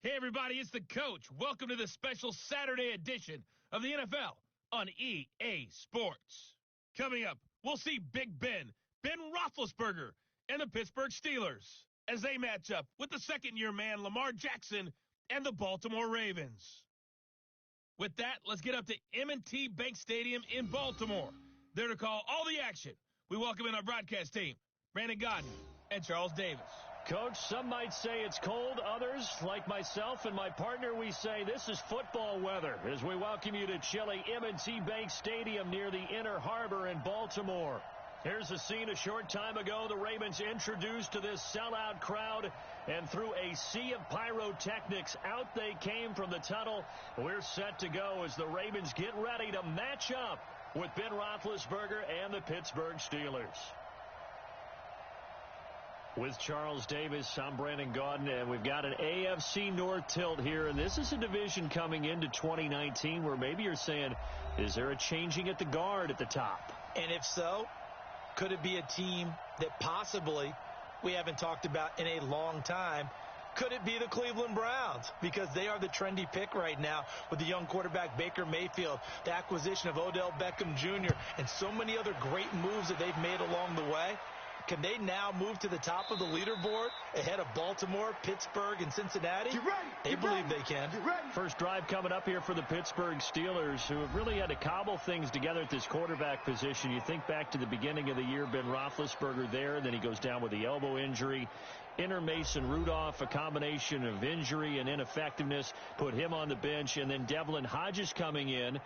Hey, everybody, it's the coach. Welcome to the special Saturday edition of the NFL on EA Sports. Coming up, we'll see Big Ben Roethlisberger, and the Pittsburgh Steelers as they match up with the second-year man Lamar Jackson and the Baltimore Ravens. With that, let's get up to M&T Bank Stadium in Baltimore. There to call all the action, we welcome in our broadcast team, Brandon Godden and Charles Davis. Coach, some might say it's cold. Others, like myself and my partner, we say this is football weather as we welcome you to chilly M&T Bank Stadium near the Inner Harbor in Baltimore. Here's a scene a short time ago. The Ravens introduced to this sellout crowd, and through a sea of pyrotechnics, out they came from the tunnel. We're set to go as the Ravens get ready to match up with Ben Roethlisberger and the Pittsburgh Steelers. With Charles Davis, I'm Brandon Godden, and we've got an AFC North tilt here, and this is a division coming into 2019 where maybe you're saying, is there a changing at the guard at the top? And if so, could it be a team that possibly we haven't talked about in a long time? Could it be the Cleveland Browns? Because they are the trendy pick right now with the young quarterback Baker Mayfield, the acquisition of Odell Beckham Jr., and so many other great moves that they've made along the way. Can they now move to the top of the leaderboard ahead of Baltimore, Pittsburgh, and Cincinnati? They believe they can. First drive coming up here for the Pittsburgh Steelers, who have really had to cobble things together at this quarterback position. You think back to the beginning of the year, Ben Roethlisberger there, and then he goes down with the elbow injury. Enter Mason Rudolph, a combination of injury and ineffectiveness, put him on the bench, and then Devlin Hodges coming in.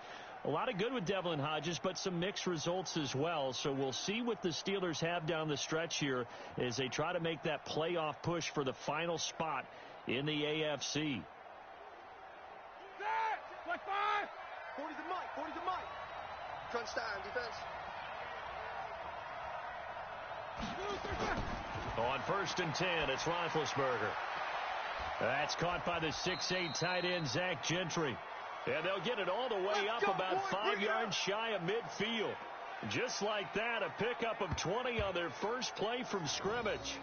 A lot of good with Devlin Hodges, but some mixed results as well. So we'll see what the Steelers have down the stretch here as they try to make that playoff push for the final spot in the AFC. Like 5. 40's a mic. 40's a mic. Crunch time, defense. On 1st and 10, it's Roethlisberger. That's caught by the 6'8" tight end, Zach Gentry. And they'll get it all the way up about 5 yards shy of midfield. Just like that, a pickup of 20 on their first play from scrimmage.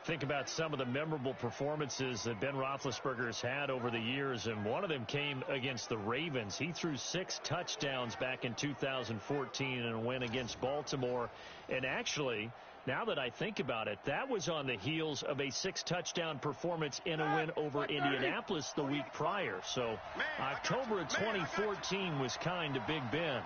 Think about some of the memorable performances that Ben Roethlisberger's had over the years, and one of them came against the Ravens. He threw 6 touchdowns back in 2014 and win against Baltimore. And actually, now that I think about it, that was on the heels of a 6-touchdown performance in a win over Indianapolis the week prior. So October of 2014 was kind to Big Ben.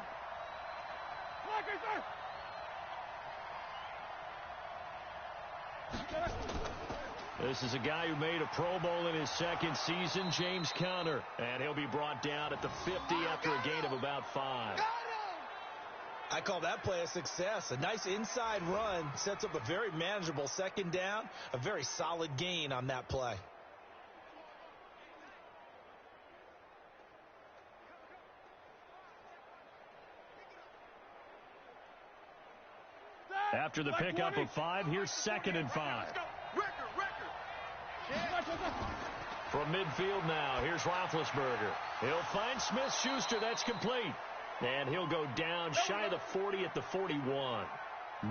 This is a guy who made a Pro Bowl in his second season, James Conner. And he'll be brought down at the 50 after a gain of about 5. I call that play a success. A nice inside run sets up a very manageable second down, a very solid gain on that play. After the pickup of 5, here's 2nd and 5. From midfield now, here's Roethlisberger. He'll find Smith-Schuster. That's complete. And he'll go down shy of the 40 at the 41.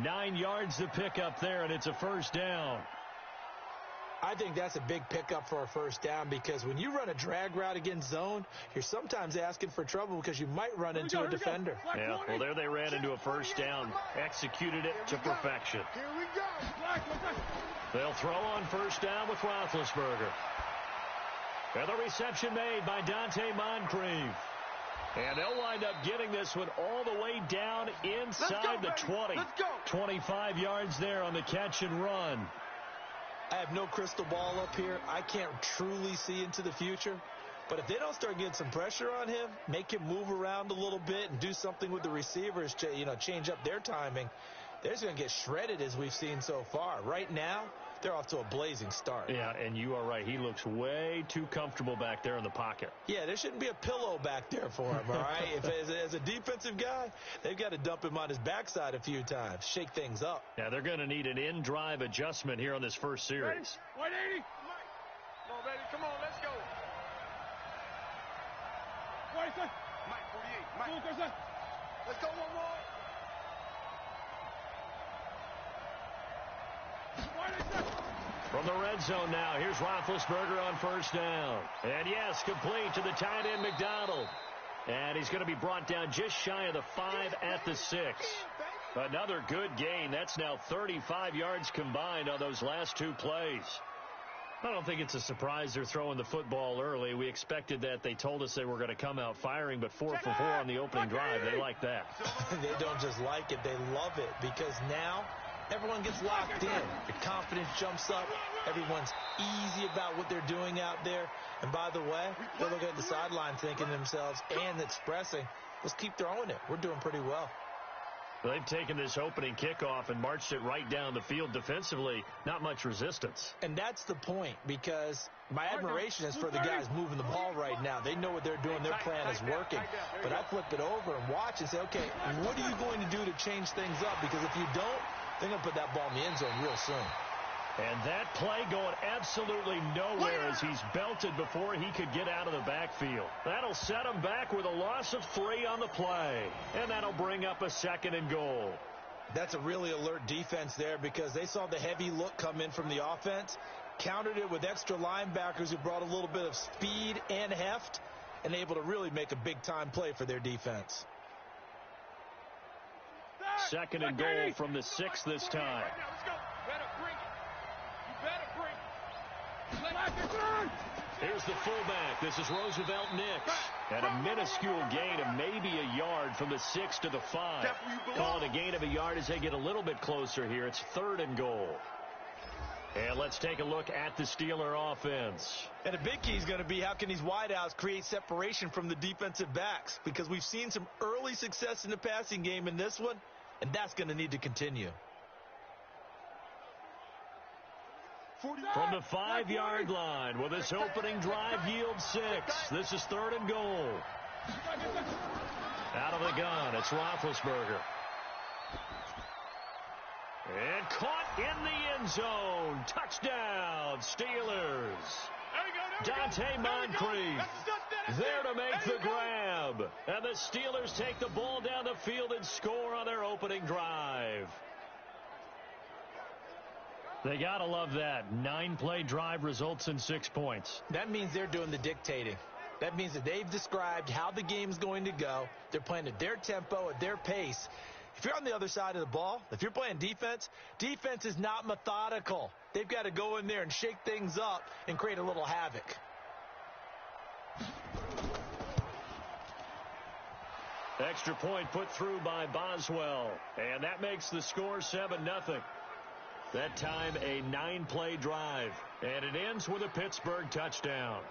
9 yards to pick up there, and it's a first down. I think that's a big pickup for a first down because when you run a drag route against zone, you're sometimes asking for trouble because you might run into a defender. Yeah, well, there they ran into a first down, executed it to perfection. Here we go. They'll throw on first down with Roethlisberger. And the reception made by Dante Moncrief. And they'll wind up getting this one all the way down inside the 20. 25 yards there on the catch and run. I have no crystal ball up here. I can't truly see into the future. But if they don't start getting some pressure on him, make him move around a little bit and do something with the receivers to, change up their timing, they're just going to get shredded as we've seen so far. Right now, they're off to a blazing start. Yeah, and you are right. He looks way too comfortable back there in the pocket. Yeah, there shouldn't be a pillow back there for him, all right? As a defensive guy, they've got to dump him on his backside a few times, shake things up. Yeah, they're going to need an in-drive adjustment here on this first series. 180. Come on, baby. Come on, let's go. Mike, 48. Mike. Let's go one more. From the red zone now, here's Roethlisberger on first down. And yes, complete to the tight end McDonald. And he's going to be brought down just shy of the 5 at the 6. Another good gain. That's now 35 yards combined on those last 2 plays. I don't think it's a surprise they're throwing the football early. We expected that. They told us they were going to come out firing, but 4 for 4 on the opening drive. They like that. They don't just like it. They love it because now everyone gets locked in. The confidence jumps up. Everyone's easy about what they're doing out there. And by the way, they're looking at the sideline thinking to themselves and expressing, let's keep throwing it. We're doing pretty well. They've taken this opening kickoff and marched it right down the field defensively. Not much resistance. And that's the point, because my admiration is for the guys moving the ball right now. They know what they're doing. Their plan is working. But I flip it over and watch and say, okay, what are you going to do to change things up? Because if you don't, they're going to put that ball in the end zone real soon. And that play going absolutely nowhere as he's belted before he could get out of the backfield. That'll set him back with a loss of 3 on the play. And that'll bring up a 2nd and goal. That's a really alert defense there because they saw the heavy look come in from the offense, countered it with extra linebackers who brought a little bit of speed and heft, and able to really make a big-time play for their defense. 2nd and goal from the 6 this time. Here's the fullback. This is Roosevelt Nix. And a minuscule gain of maybe a yard from the 6 to the 5. Call it a gain of a yard as they get a little bit closer here. It's 3rd and goal. And let's take a look at the Steeler offense. And a big key is going to be how can these wideouts create separation from the defensive backs? Because we've seen some early success in the passing game in this one, and that's going to need to continue. From the 5-yard line, will this opening drive yield 6? This is 3rd and goal. Out of the gun, it's Roethlisberger. And caught in the end zone. Touchdown, Steelers. Dante Moncrief there to make the grab. And the Steelers take the ball down the field and score on their opening drive. They got to love that. 9-play drive results in 6 points. That means they're doing the dictating. That means that they've described how the game's going to go. They're playing at their tempo, at their pace. If you're on the other side of the ball, if you're playing defense, defense is not methodical. They've got to go in there and shake things up and create a little havoc. Extra point put through by Boswell. And that makes the score 7-0. That time a 9-play drive. And it ends with a Pittsburgh touchdown.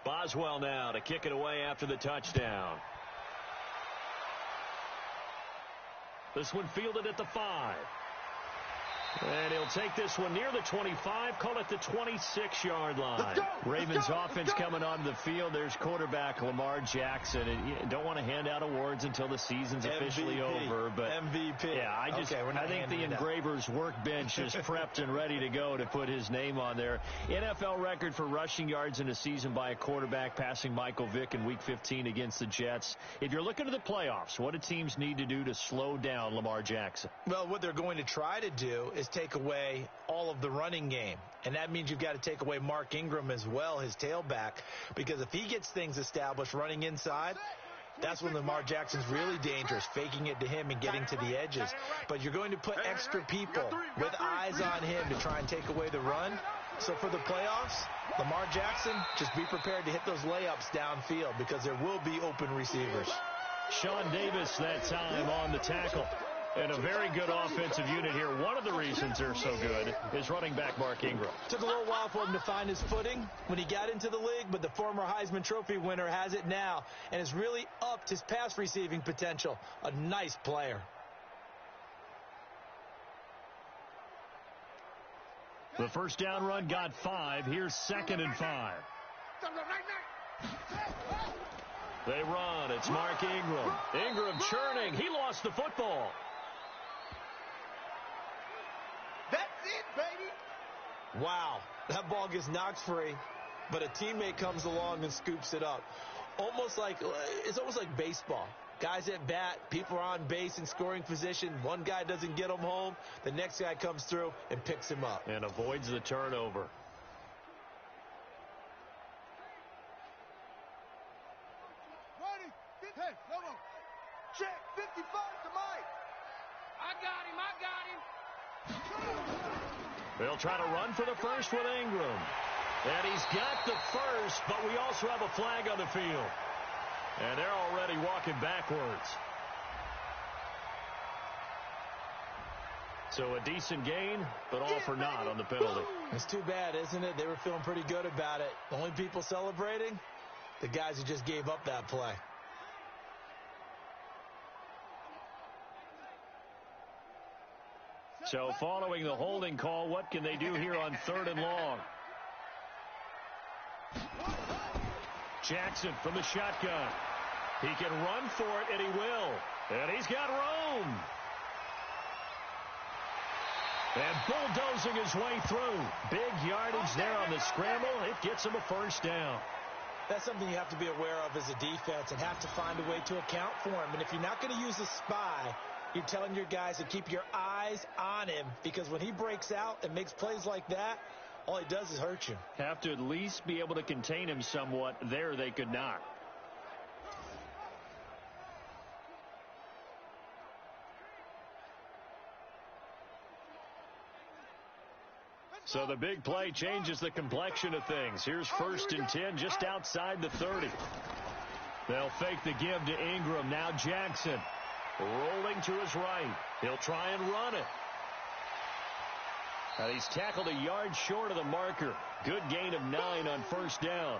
Boswell now to kick it away after the touchdown. This one fielded at the 5. And he'll take this one near the 25, call it the 26-yard line. Ravens offense coming onto the field. There's quarterback Lamar Jackson. And you don't want to hand out awards until the season's officially over. But MVP. Yeah, I think the engraver's workbench is prepped and ready to go to put his name on there. NFL record for rushing yards in a season by a quarterback, passing Michael Vick in Week 15 against the Jets. If you're looking to the playoffs, what do teams need to do to slow down Lamar Jackson? Well, what they're going to try to do is take away all of the running game. And that means you've got to take away Mark Ingram as well, his tailback, because if he gets things established running inside, that's when Lamar Jackson's really dangerous, faking it to him and getting to the edges. But you're going to put extra people with eyes on him to try and take away the run. So for the playoffs, Lamar Jackson, just be prepared to hit those layups downfield because there will be open receivers. Sean Davis that time on the tackle. And a very good offensive unit here. One of the reasons they're so good is running back Mark Ingram. Took a little while for him to find his footing when he got into the league, but the former Heisman Trophy winner has it now and has really upped his pass receiving potential. A nice player. The first down run got 5. Here's 2nd and 5. They run. It's Mark Ingram. Ingram churning. He lost the football. That's it, baby. Wow, that ball gets knocked free, but a teammate comes along and scoops it up. It's almost like baseball. Guys at bat, people are on base in scoring position. One guy doesn't get him home. The next guy comes through and picks him up. And avoids the turnover. Ready? Hey, come on. Check 55 to Mike. I got him. They'll try to run for the first with Ingram. And he's got the first, but we also have a flag on the field. And they're already walking backwards. So a decent gain, but all for naught on the penalty. It's too bad, isn't it? They were feeling pretty good about it. The only people celebrating, the guys who just gave up that play. So following the holding call, what can they do here on 3rd and long? Jackson from the shotgun. He can run for it, and he will. And he's got room. And bulldozing his way through. Big yardage there on the scramble. It gets him a first down. That's something you have to be aware of as a defense and have to find a way to account for him. And if you're not going to use a spy, you're telling your guys to keep your eyes on him, because when he breaks out and makes plays like that, all he does is hurt you. Have to at least be able to contain him somewhat. There they could not. So the big play changes the complexion of things. Here's 1st and 10 just outside the 30. They'll fake the give to Ingram. Now Jackson rolling to his right. He'll try and run it. And he's tackled a yard short of the marker. Good gain of 9 on 1st down.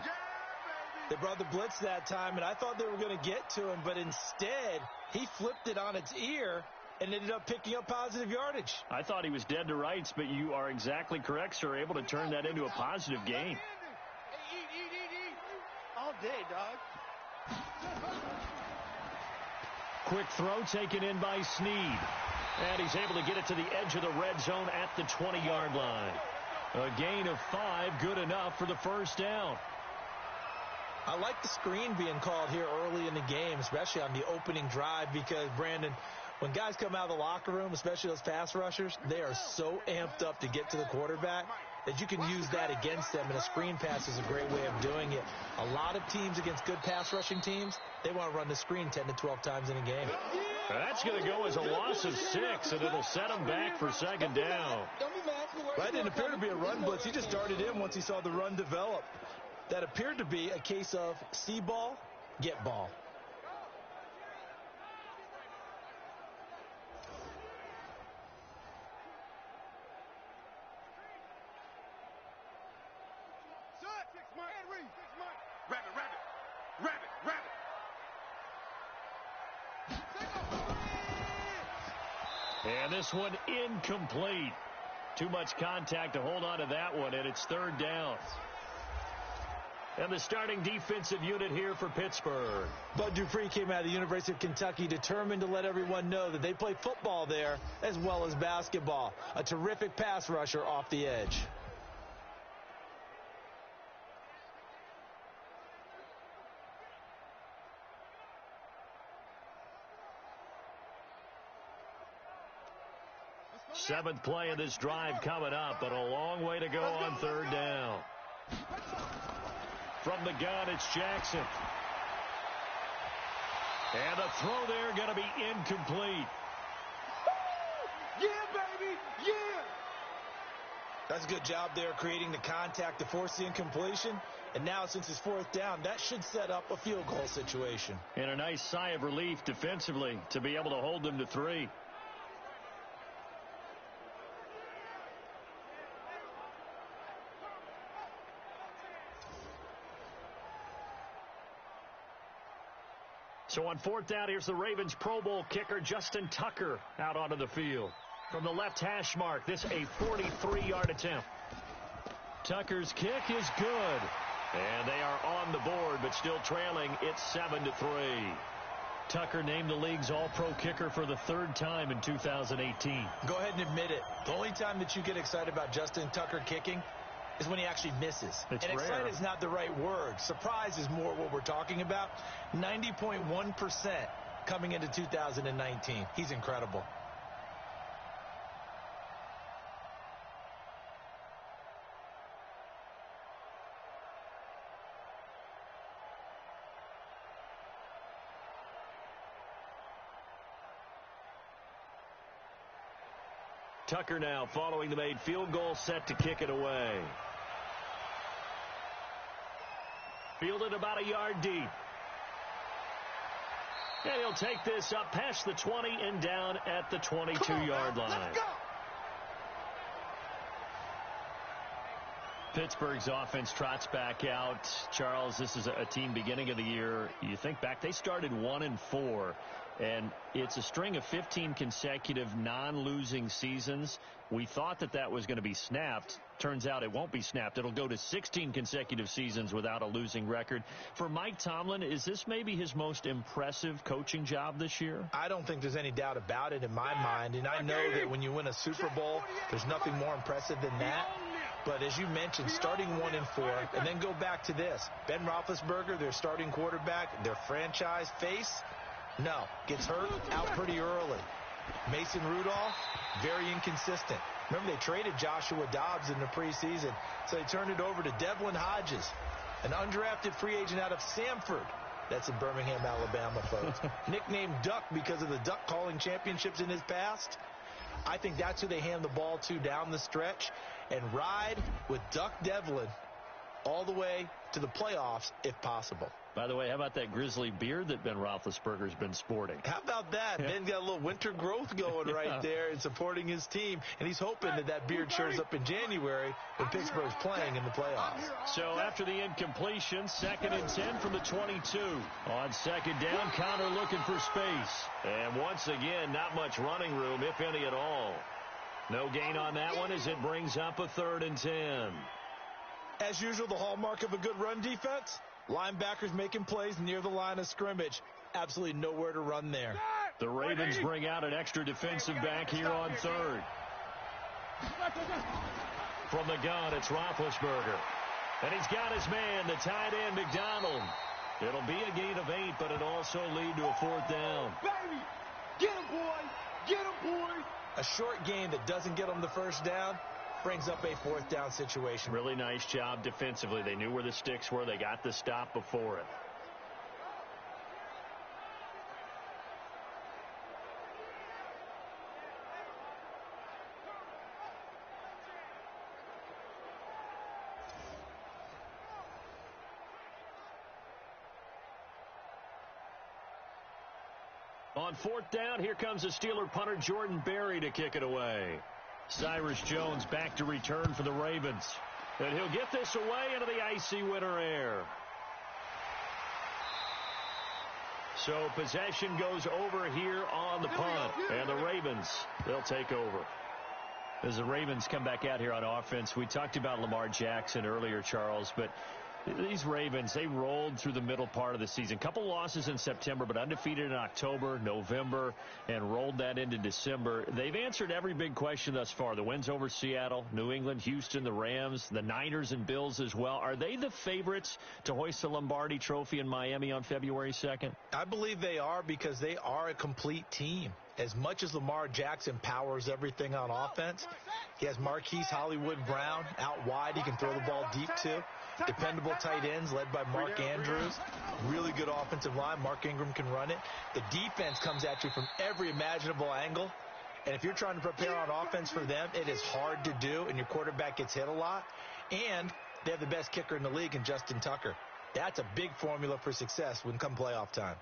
They brought the blitz that time, and I thought they were going to get to him, but instead he flipped it on its ear and ended up picking up positive yardage. I thought he was dead to rights, but you are exactly correct, sir. Able to turn that into a positive gain. Hey, eat. All day, dog. Quick throw taken in by Snead. And he's able to get it to the edge of the red zone at the 20-yard line. A gain of 5, good enough for the first down. I like the screen being called here early in the game, especially on the opening drive, because, Brandon, when guys come out of the locker room, especially those pass rushers, they are so amped up to get to the quarterback that you can use that against them, and a screen pass is a great way of doing it. A lot of teams against good pass rushing teams, they want to run the screen 10 to 12 times in a game. That's going to go as a loss of 6, and it'll set him back for 2nd down. Right, didn't appear to be a run blitz. He just darted in once he saw the run develop. That appeared to be a case of see ball, get ball. And this one incomplete. Too much contact to hold on to that one, and it's 3rd down. And the starting defensive unit here for Pittsburgh. Bud Dupree came out of the University of Kentucky determined to let everyone know that they play football there as well as basketball. A terrific pass rusher off the edge. Seventh play of this drive coming up, but a long way to go on 3rd down. From the gun, it's Jackson. And the throw there going to be incomplete. Yeah, baby, yeah. That's a good job there creating the contact to force the incompletion. And now, since it's 4th down, that should set up a field goal situation. And a nice sigh of relief defensively to be able to hold them to 3. So on 4th down, here's the Ravens Pro Bowl kicker Justin Tucker out onto the field. From the left hash mark, this a 43-yard attempt. Tucker's kick is good. And they are on the board, but still trailing. It's 7-3. Tucker named the league's all-pro kicker for the 3rd time in 2018. Go ahead and admit it. The only time that you get excited about Justin Tucker kicking is when he actually misses. It's and rare. Excited is not the right word. Surprise is more what we're talking about. 90.1% coming into 2019. He's incredible. Tucker now following the made field goal, set to kick it away. Fielded about a yard deep. And he'll take this up past the 20 and down at the 22-yard line. Let's go. Pittsburgh's offense trots back out. Charles, this is a team beginning of the year. You think back, they started 1-4. And it's a string of 15 consecutive non-losing seasons. We thought that was going to be snapped. Turns out it won't be snapped. It'll go to 16 consecutive seasons without a losing record. For Mike Tomlin, is this maybe his most impressive coaching job this year? I don't think there's any doubt about it in my mind. And I know that when you win a Super Bowl, there's nothing more impressive than that. But as you mentioned, starting 1-4, and then go back to this. Ben Roethlisberger, their starting quarterback, their franchise face, no, gets hurt out pretty early. Mason Rudolph, very inconsistent. Remember, they traded Joshua Dobbs in the preseason, so they turned it over to Devlin Hodges, an undrafted free agent out of Samford. That's in Birmingham, Alabama, folks. Nicknamed Duck because of the duck calling championships in his past. I think that's who they hand the ball to down the stretch and ride with Duck Devlin all the way to the playoffs if possible. By the way, how about that grizzly beard that Ben Roethlisberger's been sporting? How about that? Ben's got a little winter growth going right there and supporting his team, and he's hoping that beard shows up in January when Pittsburgh's playing in the playoffs. So after the incompletion, 2nd and 10 from the 22. On 2nd down, Connor looking for space. And once again, not much running room, if any at all. No gain on that one as it brings up a 3rd and 10. As usual, the hallmark of a good run defense, linebackers making plays near the line of scrimmage. Absolutely nowhere to run there. The Ravens bring out an extra defensive back here on 3rd. From the gun, it's Roethlisberger. And he's got his man, the tight end, McDonald. It'll be a gain of 8, but it'll also lead to a 4th down. Baby, get him, boy. Get him, boy. A short gain that doesn't get them the first down brings up a 4th down situation. Really nice job defensively. They knew where the sticks were. They got the stop before it. On 4th down, here comes the Steeler punter Jordan Berry to kick it away. Cyrus Jones back to return for the Ravens. And he'll get this away into the icy winter air. So possession goes over here on the punt. And the Ravens, they'll take over. As the Ravens come back out here on offense, we talked about Lamar Jackson earlier, Charles, but these Ravens, they rolled through the middle part of the season. Couple losses in September, but undefeated in October, November, and rolled that into December. They've answered every big question thus far. The wins over Seattle, New England, Houston, the Rams, the Niners and Bills as well. Are they the favorites to hoist the Lombardi Trophy in Miami on February 2nd? I believe they are because they are a complete team. As much as Lamar Jackson powers everything on offense, he has Marquise Hollywood Brown out wide. He can throw the ball deep too. Dependable tight ends led by Mark Andrews. Really good offensive line. Mark Ingram can run it. The defense comes at you from every imaginable angle. And if you're trying to prepare on offense for them, it is hard to do, and your quarterback gets hit a lot. And they have the best kicker in the league in Justin Tucker. That's a big formula for success when come playoff time.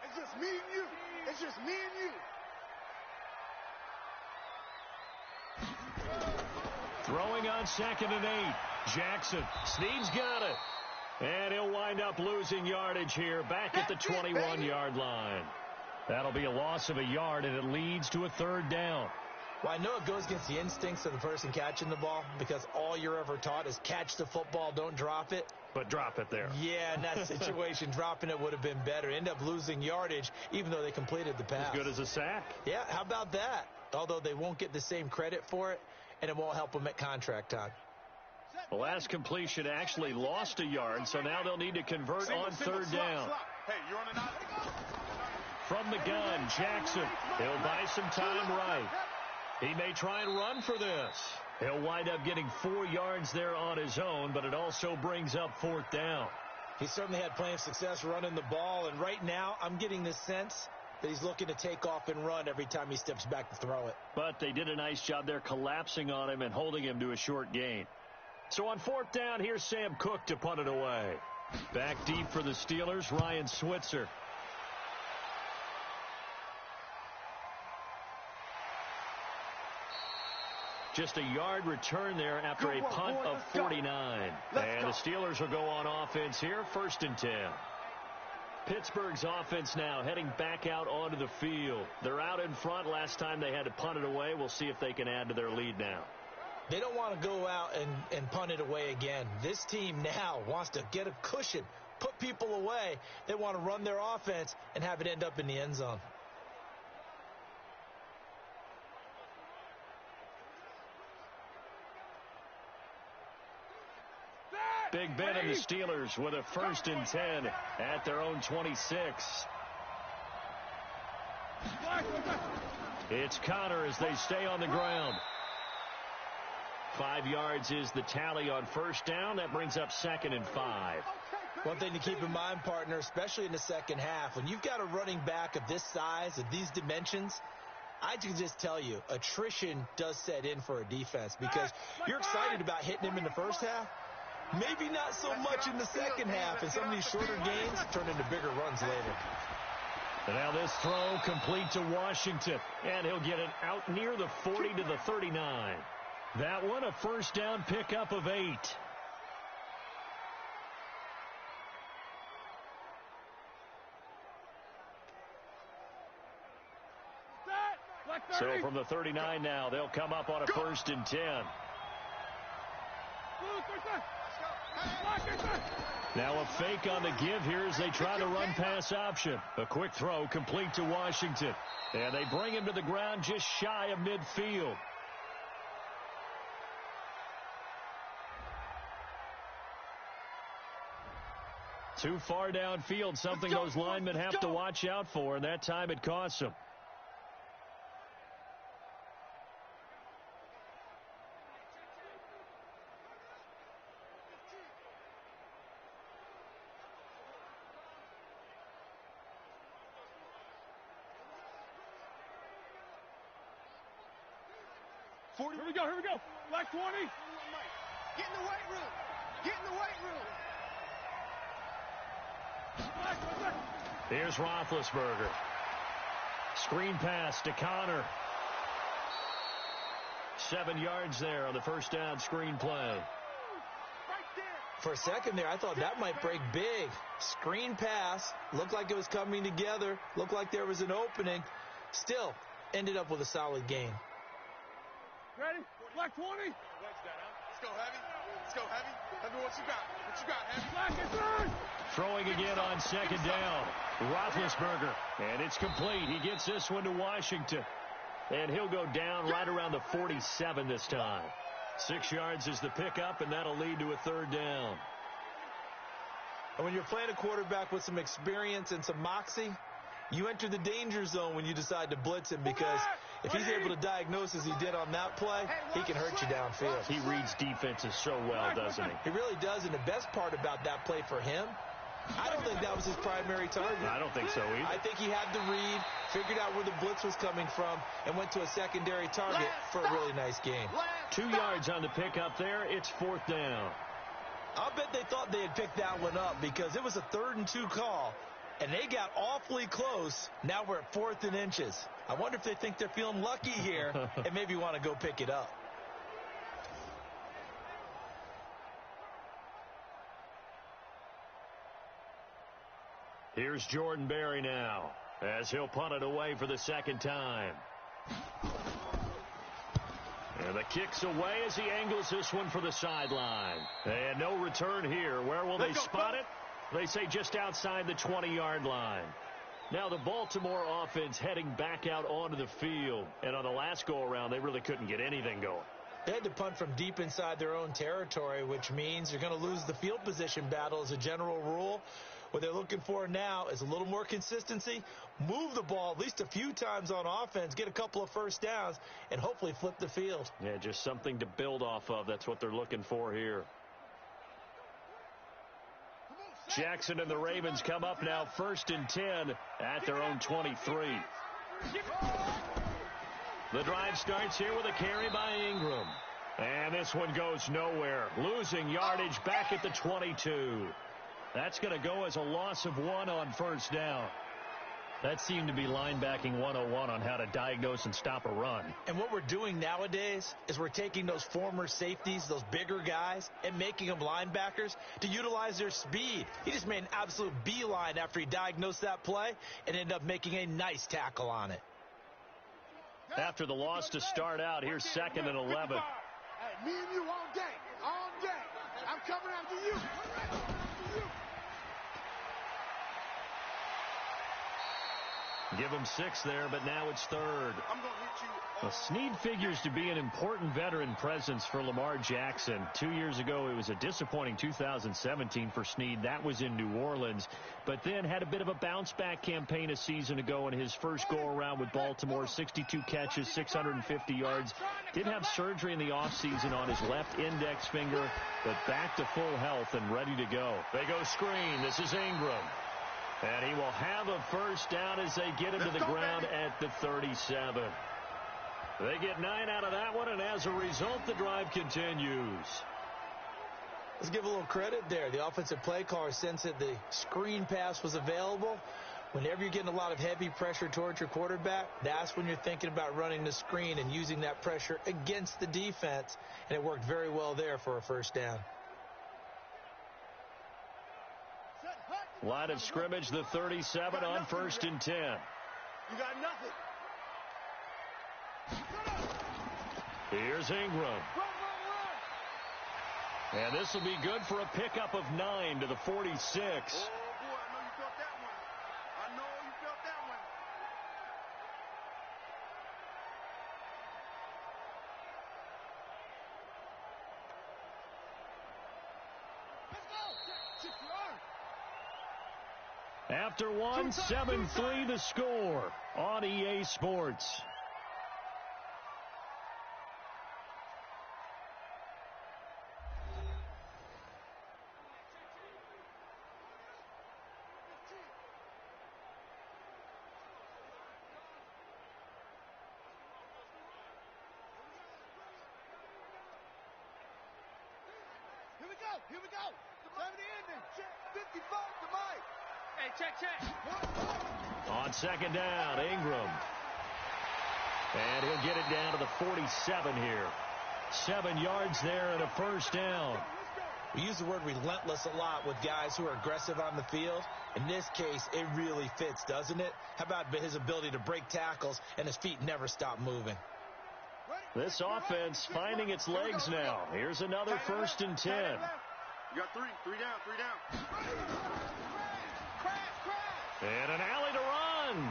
It's just me and you. It's just me and you. Throwing on 2nd and 8. Jackson. Snead's got it. And he'll wind up losing yardage here back at the 21-yard line. That'll be a loss of a yard, and it leads to a third down. Well, I know it goes against the instincts of the person catching the ball because all you're ever taught is catch the football, don't drop it. But drop it there. Yeah, in that situation, dropping it would have been better. End up losing yardage, even though they completed the pass. As good as a sack. Yeah, how about that? Although they won't get the same credit for it, and it won't help them at contract time. The last completion actually lost a yard, so now they'll need to convert on third down. Hey, you're on an out. From the gun, Jackson. He'll buy some time right. He may try and run for this. He'll wind up getting 4 yards there on his own, but it also brings up fourth down. He certainly had plenty of success running the ball, and right now I'm getting the sense that he's looking to take off and run every time he steps back to throw it. But they did a nice job there collapsing on him and holding him to a short gain. So on fourth down, here's Sam Cook to punt it away. Back deep for the Steelers, Ryan Switzer. Just a yard return there after a punt of 49. And the Steelers will go on offense here, 1st and 10. Pittsburgh's offense now heading back out onto the field. They're out in front. Last time they had to punt it away. We'll see if they can add to their lead now. They don't want to go out and punt it away again. This team now wants to get a cushion, put people away. They want to run their offense and have it end up in the end zone. Big Ben and the Steelers with a 1st and 10 at their own 26. It's Connor as they stay on the ground. 5 yards is the tally on first down. That brings up 2nd and 5. One thing to keep in mind, partner, especially in the second half, when you've got a running back of this size, of these dimensions, I can just tell you, attrition does set in for a defense because you're excited about hitting him in the first half. Maybe not so much in the second half, and some of these shorter gains turn into bigger runs later. And now this throw complete to Washington, and he'll get it out near the 40 to the 39. That one a first down pickup of 8. So from the 39 now, they'll come up on a 1st and 10. Now a fake on the give here as they try to run pass option. A quick throw complete to Washington. And they bring him to the ground just shy of midfield. Too far downfield, something those linemen have to watch out for, and that time it costs them. Here we go, here we go. Black 20. Get in the weight room. Get in the weight room. Here's Roethlisberger. Screen pass to Connor. 7 yards there on the first down screen play. For a second there, I thought that might break big. Screen pass. Looked like it was coming together. Looked like there was an opening. Still, ended up with a solid gain. Ready? Black 20. Let's go heavy. Let's go heavy. Heavy, what you got? What you got, heavy? Black is third. Throwing again on second down. Roethlisberger. And it's complete. He gets this one to Washington. And he'll go down right around the 47 this time. 6 yards is the pickup, and that'll lead to a third down. And when you're playing a quarterback with some experience and some moxie, you enter the danger zone when you decide to blitz him because if he's able to diagnose as he did on that play, he can hurt you downfield. He reads defenses so well, doesn't he? He really does, and the best part about that play for him, I don't think that was his primary target. I don't think so either. I think he had the read, figured out where the blitz was coming from, and went to a secondary target for a really nice game. 2 yards on the pickup there. It's fourth down. I'll bet they thought they had picked that one up because it was a 3rd and 2 call, and they got awfully close. Now we're at 4th and inches. I wonder if they think they're feeling lucky here and maybe want to go pick it up. Here's Jordan Berry now, as he'll punt it away for the second time. And the kick's away as he angles this one for the sideline. And no return here. Where will they spot it? They say just outside the 20-yard line. Now the Baltimore offense heading back out onto the field. And on the last go-around, they really couldn't get anything going. They had to punt from deep inside their own territory, which means you're going to lose the field position battle as a general rule. What they're looking for now is a little more consistency, move the ball at least a few times on offense, get a couple of first downs, and hopefully flip the field. Yeah, just something to build off of. That's what they're looking for here. Jackson and the Ravens come up now 1st and 10 at their own 23. The drive starts here with a carry by Ingram. And this one goes nowhere. Losing yardage back at the 22. That's going to go as a loss of 1 on first down. That seemed to be linebacking 101 on how to diagnose and stop a run. And what we're doing nowadays is we're taking those former safeties, those bigger guys, and making them linebackers to utilize their speed. He just made an absolute beeline after he diagnosed that play and ended up making a nice tackle on it. After the loss to start out, here's 2nd and 11. Hey, me and you all day. All day. I'm coming after you. Give him 6 there, but now it's 3rd. I'm going to hit you. Well, Snead figures to be an important veteran presence for Lamar Jackson. 2 years ago, it was a disappointing 2017 for Snead. That was in New Orleans, but then had a bit of a bounce-back campaign a season ago in his first go-around with Baltimore. 62 catches, 650 yards. Did have surgery in the offseason on his left index finger, but back to full health and ready to go. They go screen. This is Ingram. And he will have a first down as they get him to the ground at the 37. They get 9 out of that one, and as a result, the drive continues. Let's give a little credit there. The offensive play caller sensed that the screen pass was available. Whenever you're getting a lot of heavy pressure towards your quarterback, that's when you're thinking about running the screen and using that pressure against the defense, and it worked very well there for a first down. Line of scrimmage, the 37 on 1st and 10. You got nothing. Here's Ingram. And this will be good for a pickup of 9 to the 46. Oh, boy, I know you felt that one. I know you felt that one. Let's go. 6 yards. After 1, 7-3 the score on EA Sports. Here we go. Time of the ending. 55 to Mike. Hey, check. On 2nd down, Ingram. And he'll get it down to the 47 here. 7 yards there and a first down. We use the word relentless a lot with guys who are aggressive on the field. In this case, it really fits, doesn't it? How about his ability to break tackles and his feet never stop moving? This offense finding its legs now. Here's another 1st and 10. You got 3 down. And an alley to run.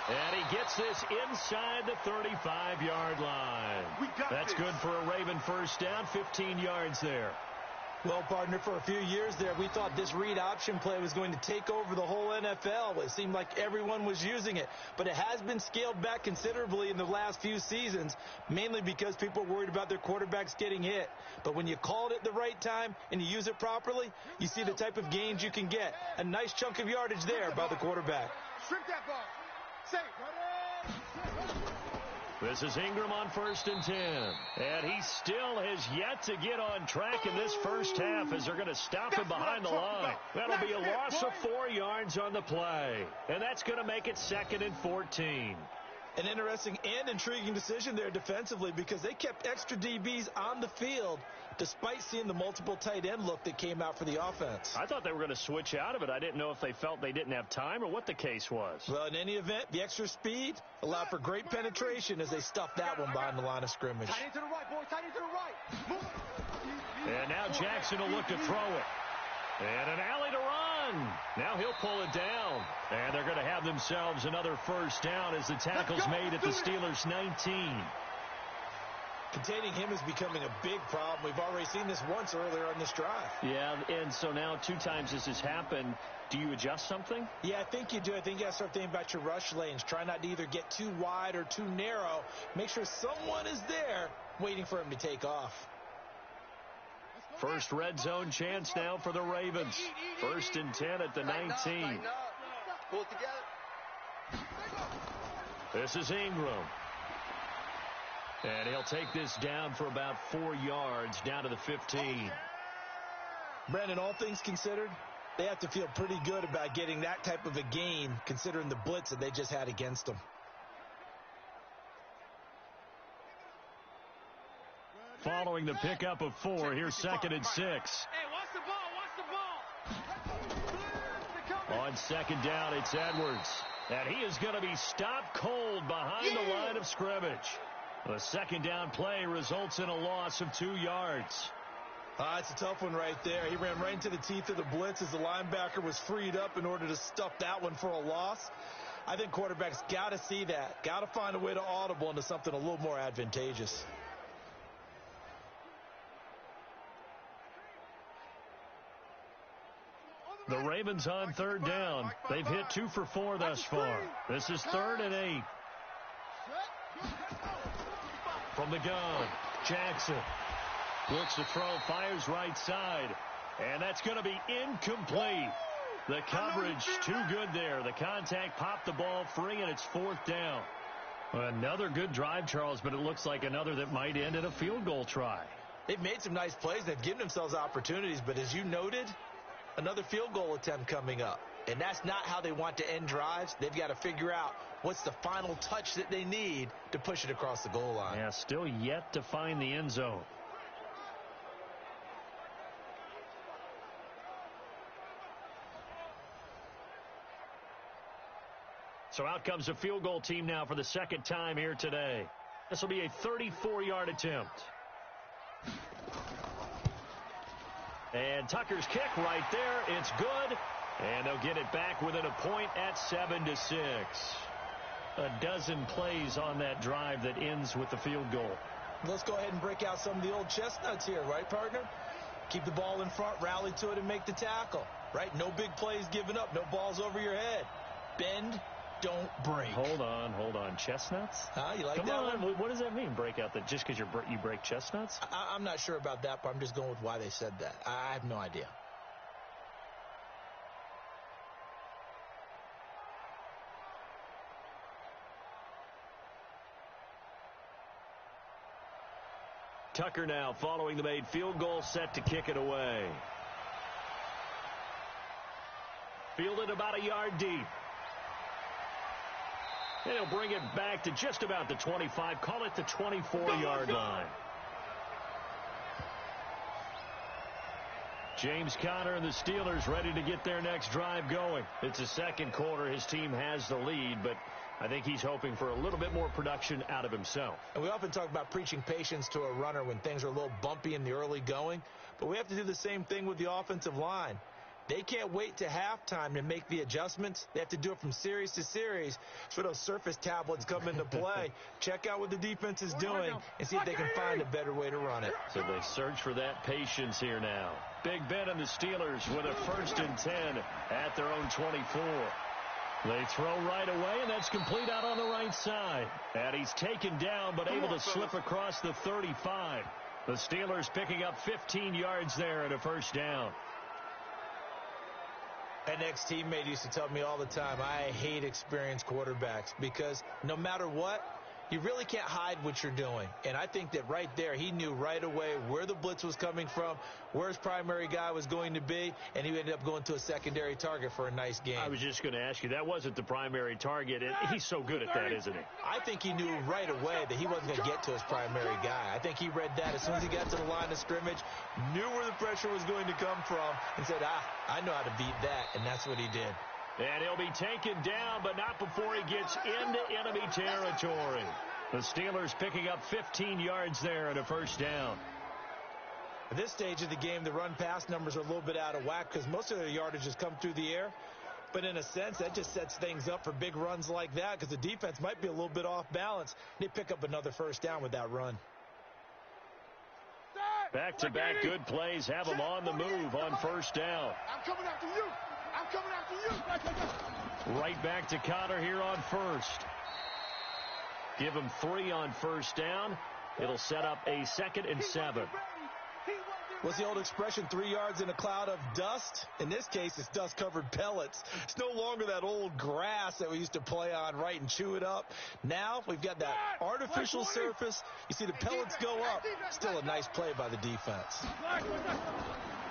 And he gets this inside the 35-yard line. That's good for a Raven first down, 15 yards there. Well, partner, for a few years there, we thought this read option play was going to take over the whole NFL. It seemed like everyone was using it. But it has been scaled back considerably in the last few seasons, mainly because people are worried about their quarterbacks getting hit. But when you call it at the right time and you use it properly, you see the type of gains you can get. A nice chunk of yardage there by the quarterback. Shrink that ball. Safe. This is Ingram on 1st and 10. And he still has yet to get on track in this first half as they're going to stop him behind the line. That'll be a loss of 4 yards on the play. And that's going to make it 2nd and 14. An interesting and intriguing decision there defensively because they kept extra DBs on the field, despite seeing the multiple tight end look that came out for the offense. I thought they were going to switch out of it. I didn't know if they felt they didn't have time or what the case was. Well, in any event, the extra speed allowed for great penetration as they stuffed that one behind the line of scrimmage. Tight end to the right, boys. Tight end to the right. Move. And now Jackson will look to throw it. And an alley to run. Now he'll pull it down. And they're going to have themselves another first down as the tackle's made at the Steelers' 19. Containing him is becoming a big problem. We've already seen this once earlier on this drive. Yeah, and so now 2 times this has happened. Do you adjust something? Yeah, I think you do. I think you got to start thinking about your rush lanes. Try not to either get too wide or too narrow. Make sure someone is there waiting for him to take off. First red zone chance now for the Ravens. 1st and 10 at the 19. Pull it together. This is Ingram. And he'll take this down for about 4 yards, down to the 15. Brandon, all things considered, they have to feel pretty good about getting that type of a gain, considering the blitz that they just had against them. Following the pickup of 4, here's 2nd and 6. Hey, watch the ball. Watch the ball. On 2nd down, it's Edwards. And he is going to be stopped cold behind the line of scrimmage. The 2nd down play results in a loss of 2 yards. It's a tough one right there. He ran right into the teeth of the blitz as the linebacker was freed up in order to stuff that one for a loss. I think quarterbacks got to see that. Got to find a way to audible into something a little more advantageous. The Ravens on 3rd down. They've hit 2 for 4 thus far. This is 3rd and 8. From the gun, Jackson looks to throw, fires right side, and that's going to be incomplete. The coverage too good there. The contact popped the ball free, and it's 4th down. Another good drive, Charles, but it looks like another that might end in a field goal try. They've made some nice plays. They've given themselves opportunities, but as you noted, another field goal attempt coming up. And that's not how they want to end drives. They've got to figure out what's the final touch that they need to push it across the goal line. Yeah, still yet to find the end zone. So out comes the field goal team now for the 2nd time here today. This will be a 34-yard attempt. And Tucker's kick right there. It's good. And they'll get it back within a point at 7-6. A dozen plays on that drive that ends with the field goal. Let's go ahead and break out some of the old chestnuts here, right, partner? Keep the ball in front, rally to it, and make the tackle, right? No big plays given up, no balls over your head. Bend, don't break. Hold on. Chestnuts? You like Come that on. one? What does that mean, break out? That just because you break chestnuts? I'm not sure about that, but I'm just going with why they said that. I have no idea. Tucker now following the made field goal, set to kick it away. Fielded about a yard deep. And he'll bring it back to just about the 25. Call it the 24-yard line. James Conner and the Steelers ready to get their next drive going. It's the 2nd quarter. His team has the lead, but I think he's hoping for a little bit more production out of himself. And we often talk about preaching patience to a runner when things are a little bumpy in the early going, but we have to do the same thing with the offensive line. They can't wait to halftime to make the adjustments. They have to do it from series to series. That's where those surface tablets come into play. Check out what the defense is doing and see if they can find a better way to run it. So they search for that patience here now. Big Ben and the Steelers with a 1st and 10 at their own 24. They throw right away, and that's complete out on the right side. And he's taken down, but able to slip across the 35. The Steelers picking up 15 yards there and a 1st down. An ex-teammate used to tell me all the time, I hate experienced quarterbacks because no matter what, you really can't hide what you're doing. And I think that right there, he knew right away where the blitz was coming from, where his primary guy was going to be, and he ended up going to a secondary target for a nice game. I was just going to ask you, that wasn't the primary target. He's so good at that, isn't he? I think he knew right away that he wasn't going to get to his primary guy. I think he read that as soon as he got to the line of scrimmage, knew where the pressure was going to come from, and said, I know how to beat that, and that's what he did. And he'll be taken down, but not before he gets into enemy territory. The Steelers picking up 15 yards there and a first down. At this stage of the game, the run-pass numbers are a little bit out of whack because most of their yardage has come through the air. But in a sense, that just sets things up for big runs like that because the defense might be a little bit off balance. They pick up another first down with that run. Back-to-back good plays have them on the move on first down. I'm coming after you. I'm coming after you. Right back to Connor here on first. Give him 3 on first down. It'll set up a 2nd and 7. What's the old expression, 3 yards in a cloud of dust? In this case, it's dust-covered pellets. It's no longer that old grass that we used to play on, right, and chew it up. Now we've got that artificial surface. You see the pellets go up. Still a nice play by the defense.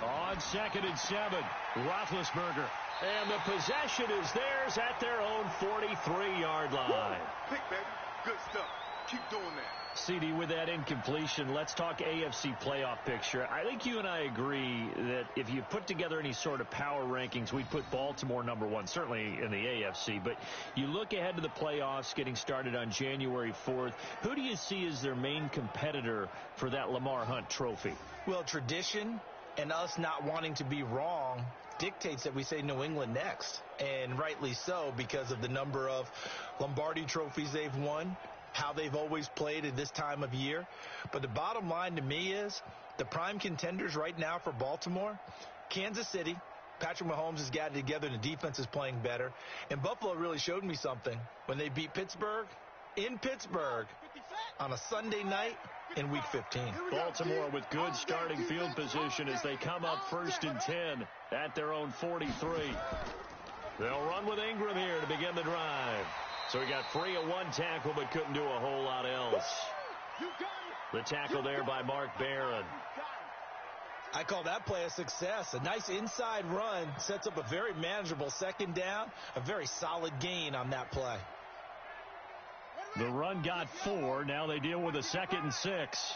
On 2nd and 7, Roethlisberger. And the possession is theirs at their own 43-yard line. Pick, baby. Good stuff. Keep doing that. CD, with that incompletion, let's talk AFC playoff picture. I think you and I agree that if you put together any sort of power rankings, we'd put Baltimore number 1, certainly in the AFC. But you look ahead to the playoffs getting started on January 4th. Who do you see as their main competitor for that Lamar Hunt trophy? Well, tradition and us not wanting to be wrong dictates that we say New England next. And rightly so, because of the number of Lombardi trophies they've won, how they've always played at this time of year. But the bottom line to me is the prime contenders right now for Baltimore, Kansas City. Patrick Mahomes has got it together. The defense is playing better. And Buffalo really showed me something when they beat Pittsburgh in Pittsburgh on a Sunday night in Week 15. Baltimore with good starting field position as they come up 1st and 10 at their own 43. They'll run with Ingram here to begin the drive. So he got free of 1 tackle but couldn't do a whole lot else. The tackle there by Mark Barron. I call that play a success. A nice inside run sets up a very manageable 2nd down. A very solid gain on that play. The run got 4. Now they deal with a 2nd and 6.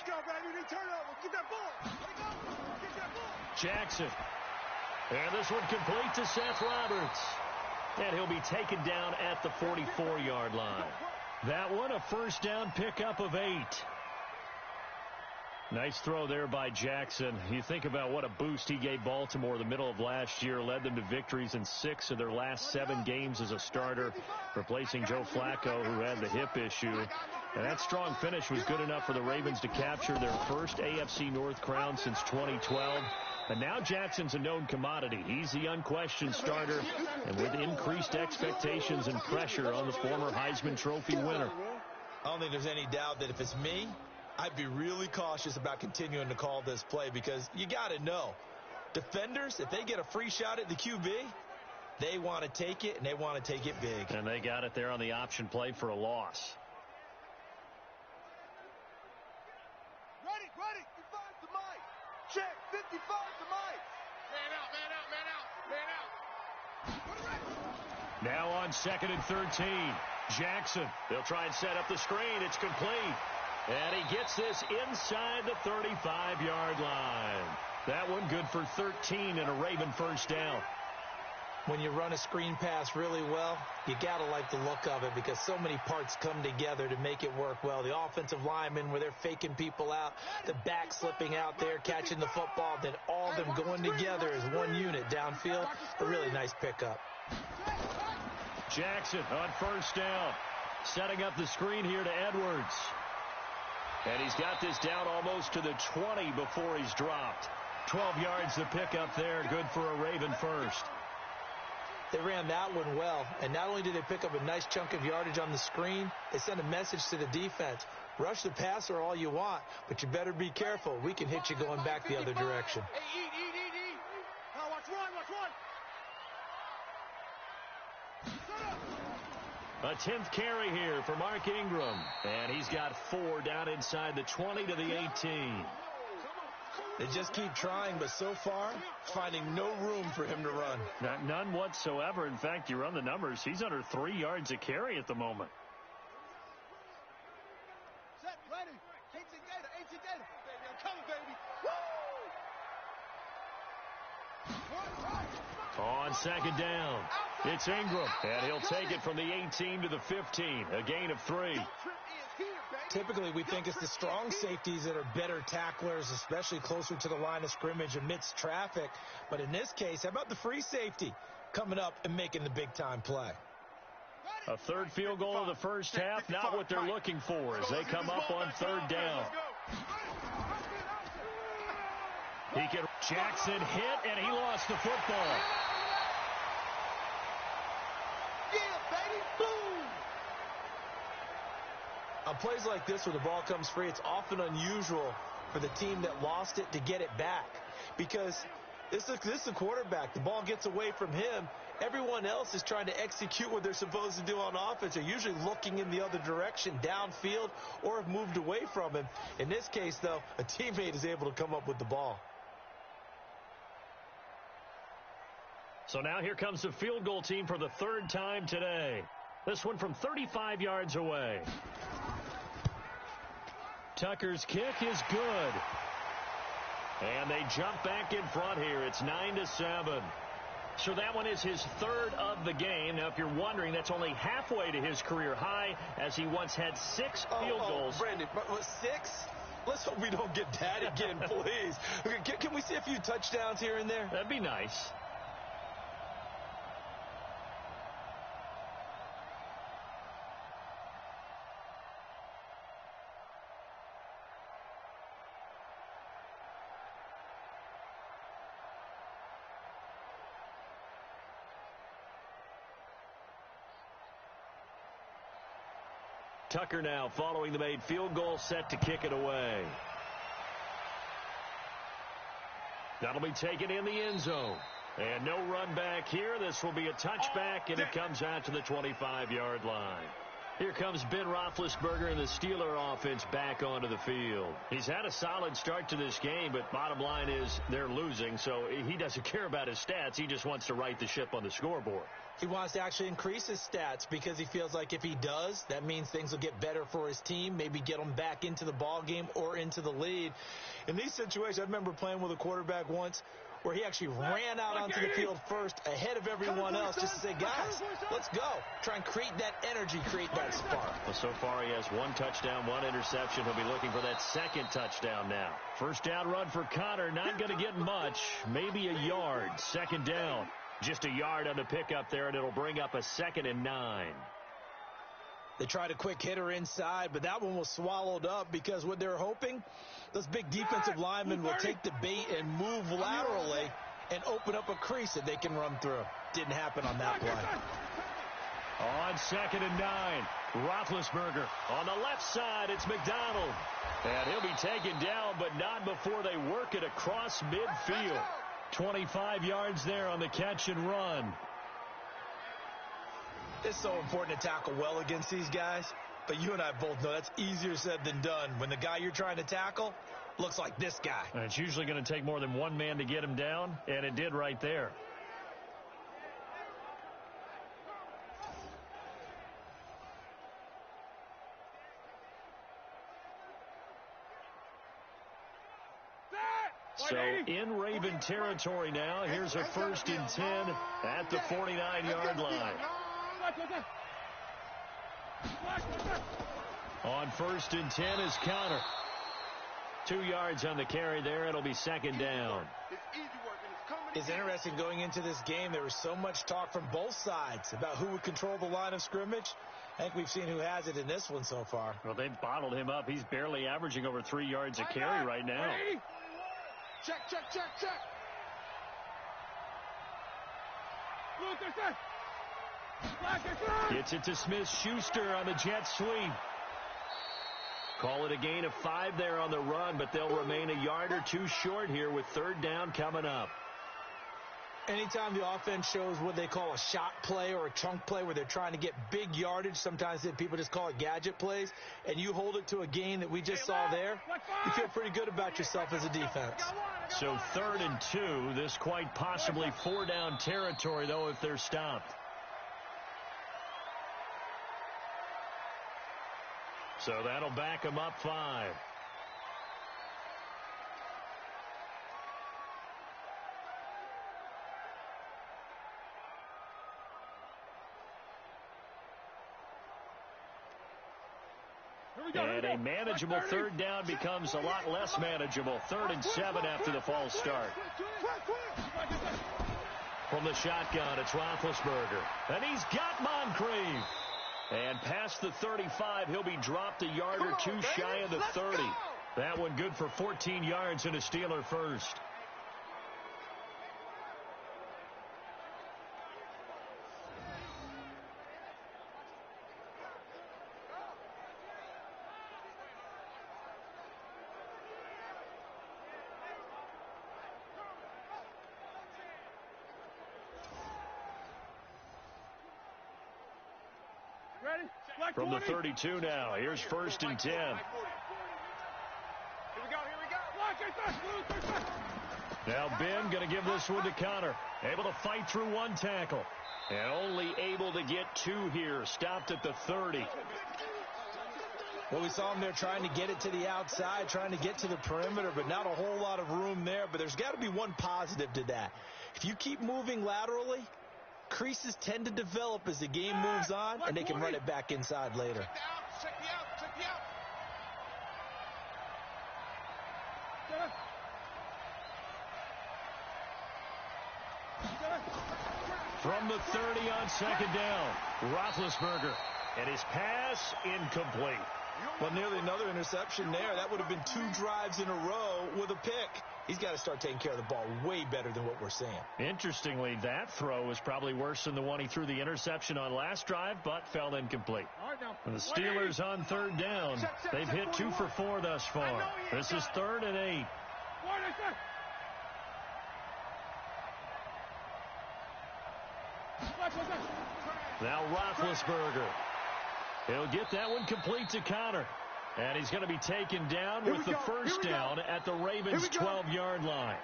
Jackson. And this one complete to Seth Roberts. And he'll be taken down at the 44-yard line. That one a first down pickup of 8. Nice throw there by Jackson. You think about what a boost he gave Baltimore the middle of last year, led them to victories in 6 of their last 7 games as a starter, replacing Joe Flacco, who had the hip issue. And that strong finish was good enough for the Ravens to capture their first AFC North crown since 2012. And now Jackson's a known commodity. He's the unquestioned starter, and with increased expectations and pressure on the former Heisman Trophy winner. I don't think there's any doubt that if it's me, I'd be really cautious about continuing to call this play because you got to know, defenders, if they get a free shot at the QB, they want to take it, and they want to take it big. And they got it there on the option play for a loss. Ready. 55 to Mike. Check. 55 to Mike. Man out. Now on 2nd and 13. Jackson. They'll try and set up the screen. It's complete. And he gets this inside the 35-yard line. That one good for 13 and a Raven first down. When you run a screen pass really well, you got to like the look of it because so many parts come together to make it work well. The offensive linemen, where they're faking people out, the back slipping out there, catching the football, then all of them going together as one unit downfield. A really nice pickup. Jackson on first down, setting up the screen here to Edwards. And he's got this down almost to the 20 before he's dropped. 12 yards to pick up there, good for a Raven first. They ran that one well, and not only did they pick up a nice chunk of yardage on the screen, they sent a message to the defense. Rush the passer all you want, but you better be careful. We can hit you going back the other direction. Hey, eat. Watch one. Shut up. A 10th carry here for Mark Ingram. And he's got 4 down inside the 20 to the 18. They just keep trying, but so far, finding no room for him to run. None whatsoever. In fact, you run the numbers. He's under 3 yards a carry at the moment. Set, ready. 18 Gator. Baby, I'm coming, baby. Woo! On second down, it's Ingram, and he'll take it from the 18 to the 15, a gain of 3. Typically, we think it's the strong safeties that are better tacklers, especially closer to the line of scrimmage amidst traffic. But in this case, how about the free safety coming up and making the big-time play? A third field goal of the first half, not what they're looking for as they come up on third down. Jackson hit, and he lost the football. Yeah, baby, boom! On plays like this where the ball comes free, it's often unusual for the team that lost it to get it back. Because this is the quarterback. The ball gets away from him. Everyone else is trying to execute what they're supposed to do on offense. They're usually looking in the other direction, downfield, or have moved away from him. In this case, though, a teammate is able to come up with the ball. So now here comes the field goal team for the 3rd time today. This one from 35 yards away. Tucker's kick is good. And they jump back in front here. It's 9-7. So that one is his 3rd of the game. Now, if you're wondering, that's only halfway to his career high, as he once had 6 field goals. Brandon, 6? Let's hope we don't get that again, please. Can we see a few touchdowns here and there? That'd be nice. Tucker now following the made field goal, set to kick it away. That'll be taken in the end zone. And no run back here. This will be a touchback, and it comes out to the 25-yard line. Here comes Ben Roethlisberger and the Steeler offense back onto the field. He's had a solid start to this game, but bottom line is they're losing, so he doesn't care about his stats. He just wants to right the ship on the scoreboard. He wants to actually increase his stats because he feels like if he does, that means things will get better for his team, maybe get them back into the ball game or into the lead. In these situations, I remember playing with a quarterback once where he actually ran out onto the field first ahead of everyone else just to say, guys, let's go. Try and create that energy, create that spark. Well, so far he has 1 touchdown, 1 interception. He'll be looking for that 2nd touchdown now. First down run for Connor, not going to get much, maybe a yard. 2nd down, just a yard on the pickup there, and it'll bring up a 2nd and 9. They tried a quick hitter inside, but that one was swallowed up because what they're hoping, those big defensive linemen will take the bait and move laterally and open up a crease that they can run through. Didn't happen on that play. On 2nd and 9, Roethlisberger. On the left side, it's McDonald. And he'll be taken down, but not before they work it across midfield. 25 yards there on the catch and run. It's so important to tackle well against these guys, but you and I both know that's easier said than done when the guy you're trying to tackle looks like this guy. And it's usually going to take more than one man to get him down, and it did right there. So in Raven territory now. Here's a 1st and 10 at the 49-yard line. On 1st and 10 is Connor. 2 yards on the carry there. It'll be 2nd down. It's interesting going into this game. There was so much talk from both sides about who would control the line of scrimmage. I think we've seen who has it in this one so far. Well, they've bottled him up. He's barely averaging over 3 yards a carry right now. Check. Gets it to Smith-Schuster on the jet sweep. Call it a gain of 5 there on the run, but they'll remain a yard or 2 short here with 3rd down coming up. Anytime the offense shows what they call a shot play or a chunk play where they're trying to get big yardage, sometimes people just call it gadget plays, and you hold it to a gain that we just saw there, you feel pretty good about yourself as a defense. So 3rd and 2, this quite possibly 4-down territory, though, if they're stopped. So that'll back them up 5. And a manageable 3rd down becomes a lot less manageable. 3rd and 7 after the false start. From the shotgun, it's Roethlisberger. And he's got Moncrief. And past the 35, he'll be dropped a yard or two shy of the 30. That one good for 14 yards and a Steeler first. From the 32 now, here's 1st and 10. Here we go. Now Ben going to give this one to Connor. Able to fight through one tackle. And only able to get 2 here. Stopped at the 30. Well, we saw him there trying to get it to the outside, trying to get to the perimeter, but not a whole lot of room there. But there's got to be one positive to that. If you keep moving laterally, creases tend to develop as the game moves on, and they can run it back inside later. Check me out. From the 30 on 2nd down, Roethlisberger. And his pass incomplete. Well, nearly another interception there. That would have been 2 drives in a row with a pick. He's got to start taking care of the ball way better than what we're seeing. Interestingly, that throw was probably worse than the one he threw the interception on last drive, but fell incomplete. And the Steelers on 3rd down. They've hit 2 for 4 thus far. This is 3rd and 8. Now Roethlisberger. He'll get that one complete to Connor. And he's going to be taken down with the first down at the Ravens' 12-yard line.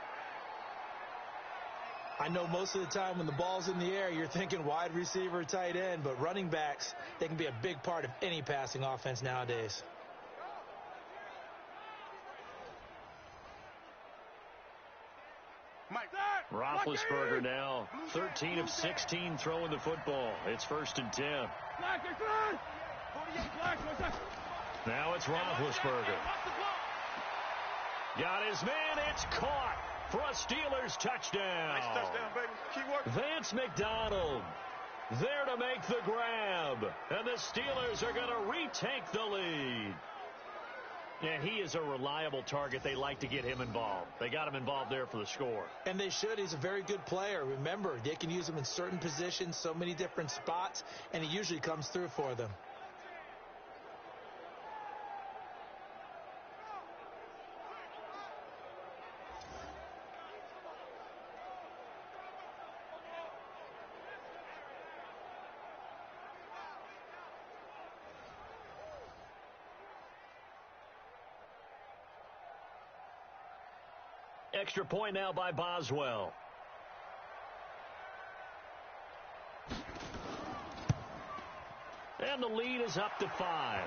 I know most of the time when the ball's in the air, you're thinking wide receiver, tight end, but running backs, they can be a big part of any passing offense nowadays. Roethlisberger now 13 of 16 throwing the football. It's 1st and 10. Now it's Roethlisberger. Got his man. It's caught for a Steelers touchdown. Nice touchdown, baby. Keep working. Vance McDonald there to make the grab. And the Steelers are going to retake the lead. Yeah, he is a reliable target. They like to get him involved. They got him involved there for the score. And they should. He's a very good player. Remember, they can use him in certain positions, so many different spots, and he usually comes through for them. Extra point now by Boswell. And the lead is up to 5.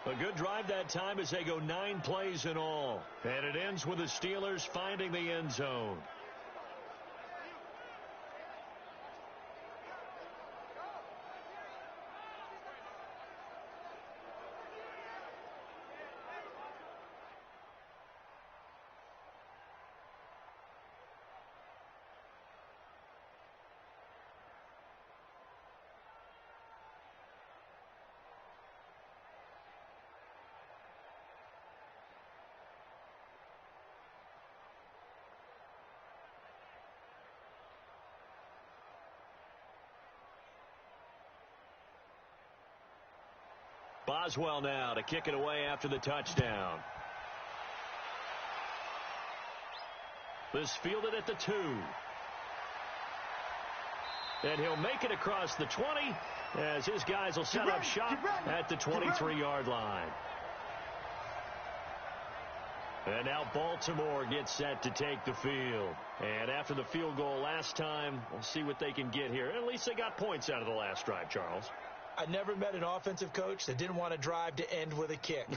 A good drive that time as they go 9 plays in all. And it ends with the Steelers finding the end zone. Boswell now to kick it away after the touchdown. This fielded at the 2. And he'll make it across the 20 as his guys will set up shop at the 23-yard line. And now Baltimore gets set to take the field. And after the field goal last time, we'll see what they can get here. At least they got points out of the last drive, Charles. I never met an offensive coach that didn't want to drive to end with a kick.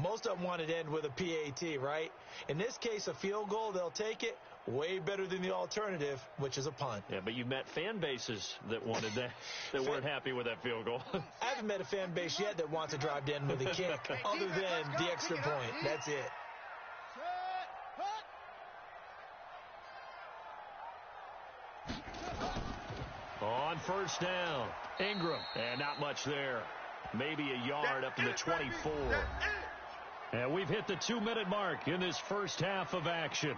Most of them wanted to end with a PAT, right? In this case, a field goal, they'll take it. Way better than the alternative, which is a punt. Yeah, but you met fan bases that wanted that, that weren't happy with that field goal. I haven't met a fan base yet that wants to drive to end with a kick, other than the extra point. That's it. On first down, Ingram, and not much there. Maybe a yard up to the 24. And we've hit the 2-minute mark in this first half of action.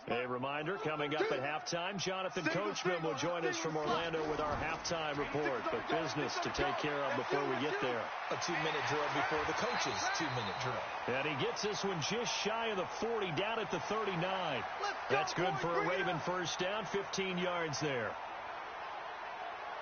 A reminder, coming up at halftime, Jonathan Coachman will join us from Orlando with our halftime report. But business to take care of before we get there. A 2-minute drill before the coach's 2-minute drill. And he gets this one just shy of the 40, down at the 39. That's good for a Raven first down, 15 yards there.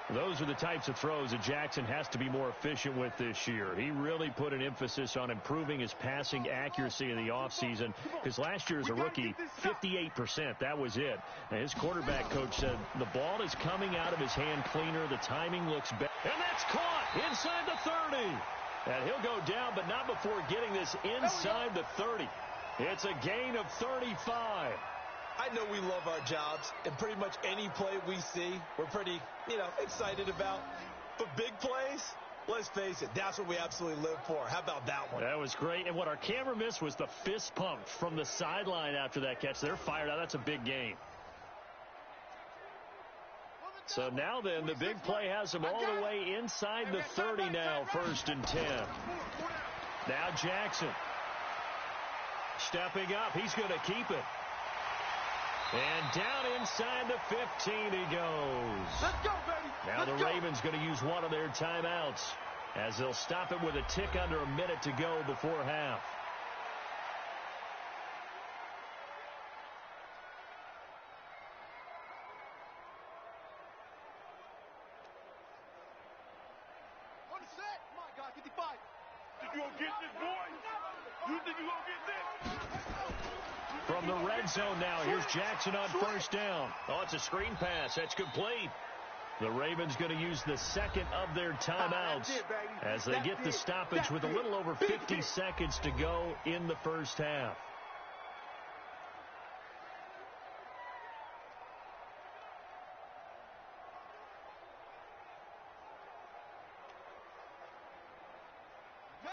Those are the types of throws that Jackson has to be more efficient with this year. He really put an emphasis on improving his passing accuracy in the offseason because last year as a rookie, 58%, that was it. And his quarterback coach said the ball is coming out of his hand cleaner. The timing looks better. And that's caught inside the 30. And he'll go down, but not before getting this inside the 30. It's a gain of 35. I know we love our jobs, and pretty much any play we see, we're pretty, excited about. But big plays, let's face it, that's what we absolutely live for. How about that one? That was great. And what our camera missed was the fist pump from the sideline after that catch. They're fired out. That's a big gain. So now then, the big play has them all the way inside the 30 now, 1st and 10. Now Jackson stepping up. He's going to keep it. And down inside the 15 he goes. Let's go, baby. Now the Ravens going to use one of their timeouts as they'll stop it with a tick under a minute to go before half. On the set. Come on, guys, 55. Think you gonna get this, boy? You think you gonna get this? From the red zone now, here's Jackson on first down. Oh, it's a screen pass. That's complete. The Ravens going to use the second of their timeouts as they get the stoppage with a little over 50 seconds to go in the first half.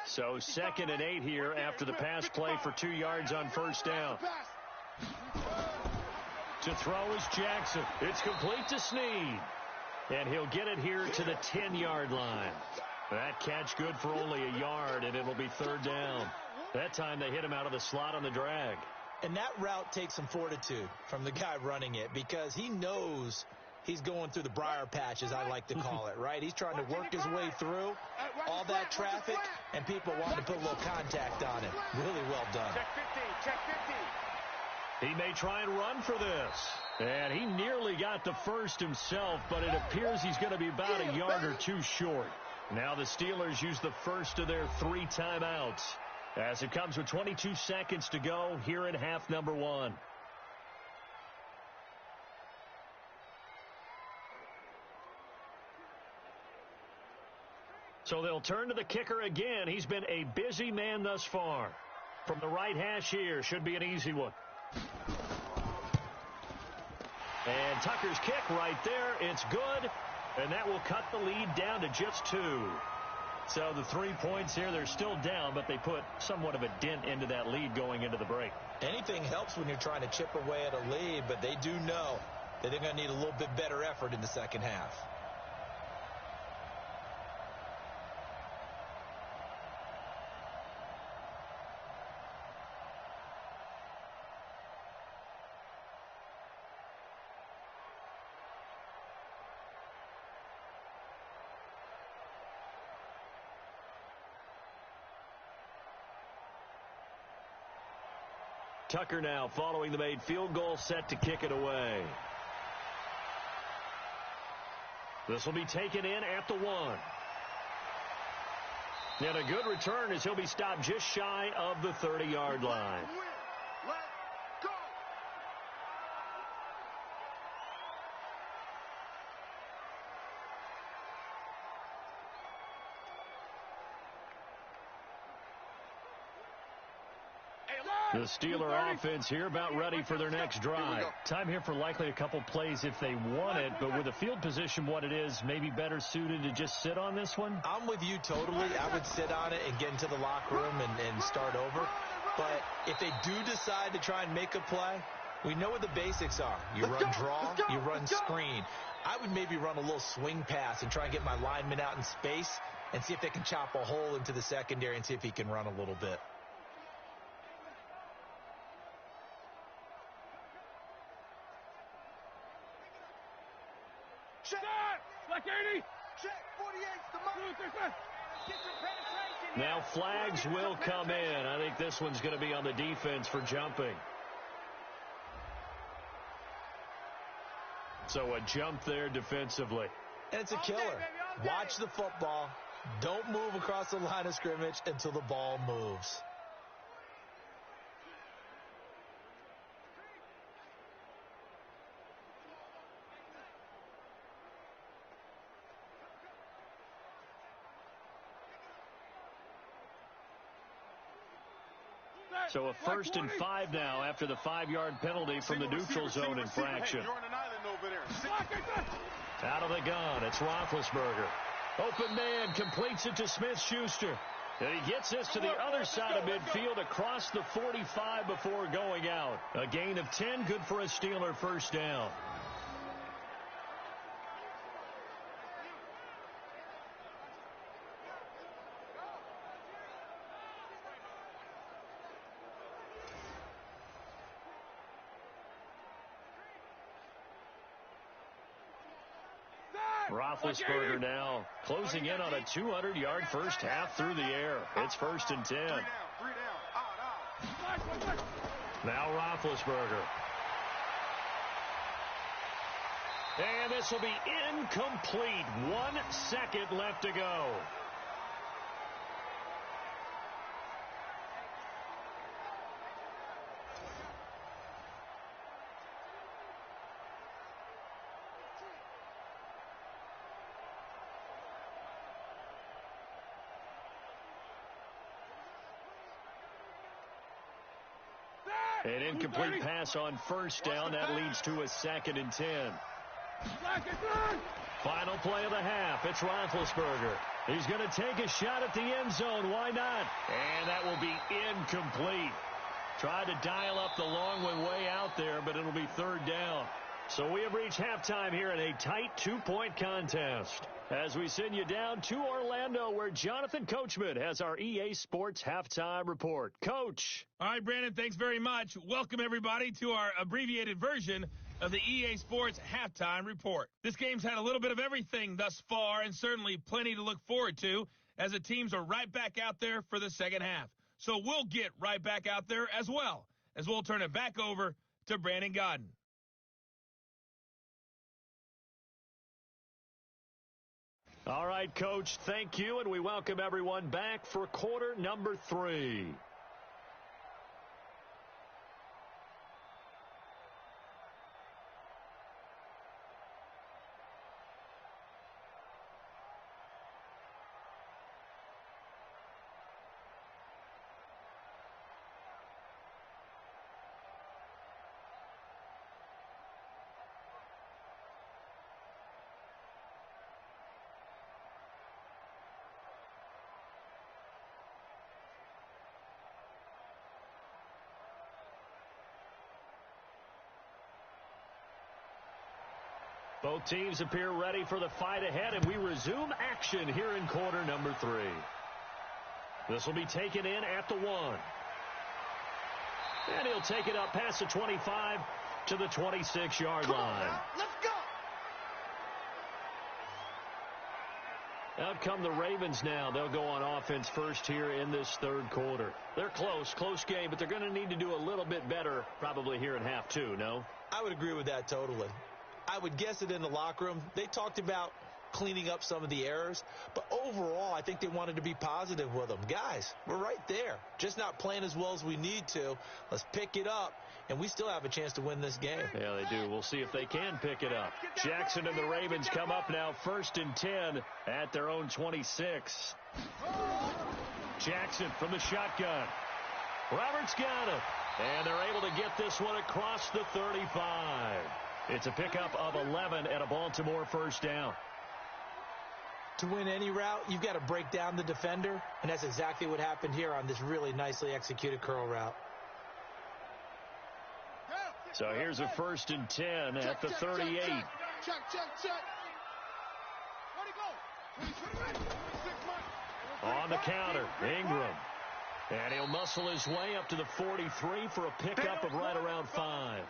So 2nd and 8 here after the pass play for 2 yards on first down. To throw is Jackson. It's complete to Snead. And he'll get it here to the 10-yard line. That catch good for only a yard, and it'll be 3rd down. That time they hit him out of the slot on the drag. And that route takes some fortitude from the guy running it because he knows he's going through the briar patch, as I like to call it, right? He's trying to work his way through all that traffic and people wanting to put a little contact on him. Really well done. Check 15, check 15. He may try and run for this. And he nearly got the first himself, but it appears he's going to be about a yard or two short. Now the Steelers use the first of their 3 timeouts as it comes with 22 seconds to go here in half number 1. So they'll turn to the kicker again. He's been a busy man thus far. From the right hash here, should be an easy one. And Tucker's kick right there. It's good. And that will cut the lead down to just 2. So the 3 points here, they're still down, but they put somewhat of a dent into that lead going into the break. Anything helps when you're trying to chip away at a lead, but they do know that they're going to need a little bit better effort in the second half. Tucker now following the made field goal, set to kick it away. This will be taken in at the 1. And a good return as he'll be stopped just shy of the 30-yard line. Let's go. The Steeler offense here about ready for their next drive. Time here for likely a couple plays if they want it, but with the field position what it is, maybe better suited to just sit on this one? I'm with you totally. I would sit on it and get into the locker room and start over. But if they do decide to try and make a play, we know what the basics are. You run draw, you run screen. I would maybe run a little swing pass and try and get my lineman out in space and see if they can chop a hole into the secondary and see if he can run a little bit. Check. Black 80. Check. 48's the mark. Now flags will come in. I think this one's going to be on the defense for jumping. So a jump there defensively. And it's a killer. Watch the football. Don't move across the line of scrimmage until the ball moves. So a 1st and 5 now after the 5-yard penalty from the neutral zone infraction. Out of the gun, it's Roethlisberger. Open man, completes it to Smith-Schuster. And he gets this to the other side of midfield across the 45 before going out. A gain of 10, good for a Steeler first down. Roethlisberger now closing in on a 200-yard first half through the air. It's 1st and 10. Now Roethlisberger. And this will be incomplete. 1 second left to go. An incomplete pass on first down. That leads to a 2nd and 10. Final play of the half. It's Roethlisberger. He's going to take a shot at the end zone. Why not? And that will be incomplete. Tried to dial up the long one way out there, but it'll be 3rd down. So we have reached halftime here in a tight 2-point contest. As we send you down to Orlando, where Jonathan Coachman has our EA Sports Halftime Report. Coach. All right, Brandon, thanks very much. Welcome, everybody, to our abbreviated version of the EA Sports Halftime Report. This game's had a little bit of everything thus far, and certainly plenty to look forward to, as the teams are right back out there for the second half. So we'll get right back out there as well, as we'll turn it back over to Brandon Godden. All right, Coach, thank you, and we welcome everyone back for quarter number 3. Both teams appear ready for the fight ahead, and we resume action here in quarter number 3. This will be taken in at the 1. And he'll take it up past the 25 to the 26-yard line. Let's go. Out come the Ravens now. They'll go on offense first here in this third quarter. They're close game, but they're going to need to do a little bit better probably here in half two, no? I would agree with that totally. I would guess it in the locker room. They talked about cleaning up some of the errors, but overall, I think they wanted to be positive with them. Guys, we're right there. Just not playing as well as we need to. Let's pick it up, and we still have a chance to win this game. Yeah, they do. We'll see if they can pick it up. Jackson and the Ravens come up now 1st and 10 at their own 26. Jackson from the shotgun. Roberts got it, and they're able to get this one across the 35. It's a pickup of 11 and a Baltimore first down. To win any route, you've got to break down the defender, and that's exactly what happened here on this really nicely executed curl route. So here's a 1st and 10 at the 38. On the counter, Ingram. And he'll muscle his way up to the 43 for a pickup of right around 5.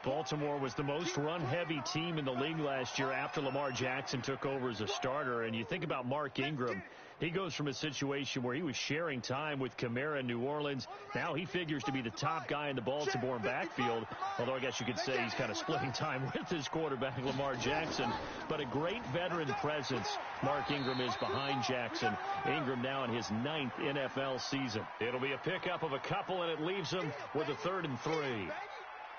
Baltimore was the most run-heavy team in the league last year after Lamar Jackson took over as a starter. And you think about Mark Ingram, he goes from a situation where he was sharing time with Kamara in New Orleans. Now he figures to be the top guy in the Baltimore backfield, although I guess you could say he's kind of splitting time with his quarterback, Lamar Jackson. But a great veteran presence, Mark Ingram is behind Jackson. Ingram now in his 9th NFL season. It'll be a pickup of a couple, and it leaves him with a 3rd and 3.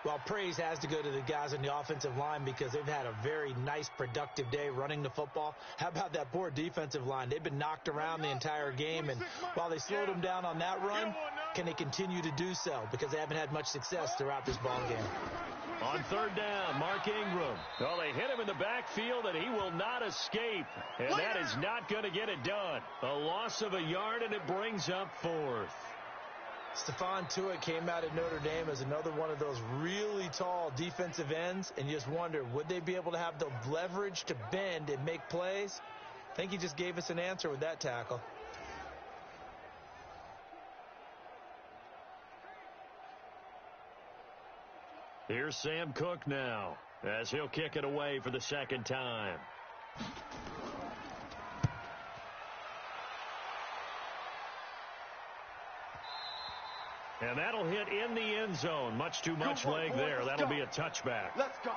Well, praise has to go to the guys on the offensive line because they've had a very nice, productive day running the football. How about that poor defensive line? They've been knocked around the entire game, and while they slowed them down on that run, can they continue to do so? Because they haven't had much success throughout this ball game. On 3rd down, Mark Ingram. Well, they hit him in the backfield, and he will not escape. And that is not going to get it done. A loss of a yard, and it brings up 4th. Stephon Tuitt came out of Notre Dame as another one of those really tall defensive ends, and you just wonder, would they be able to have the leverage to bend and make plays? I think he just gave us an answer with that tackle. Here's Sam Cook now as he'll kick it away for the 2nd time. And that'll hit in the end zone. Much too much leg there. That'll be a touchback. Let's go.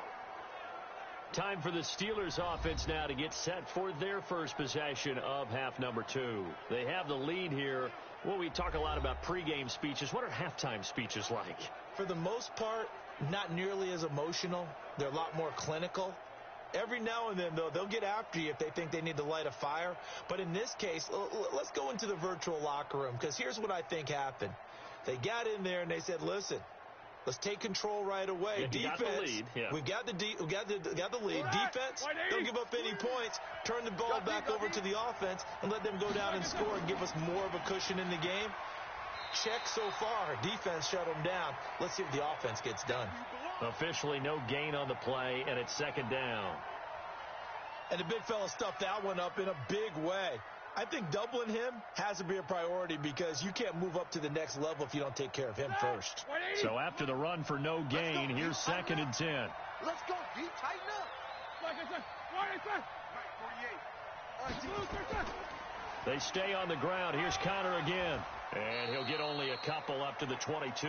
Time for the Steelers offense now to get set for their first possession of half number 2. They have the lead here. Well, we talk a lot about pregame speeches. What are halftime speeches like? For the most part, not nearly as emotional. They're a lot more clinical. Every now and then, though, they'll get after you if they think they need to light a fire. But in this case, let's go into the virtual locker room, because here's what I think happened. They got in there and they said, listen, let's take control right away. Yeah, defense, got the lead. Yeah. we got the lead. Defense, don't give up any points. Turn the ball back over to the offense and let them go down and score and give us more of a cushion in the game. Check so far. Defense shut them down. Let's see if the offense gets done. Officially no gain on the play, and it's 2nd down. And the big fella stuffed that one up in a big way. I think doubling him has to be a priority because you can't move up to the next level if you don't take care of him first. So after the run for no gain, here's 2nd and 10. Let's go, D. Tighten up. They stay on the ground. Here's Connor again. And he'll get only a couple up to the 22.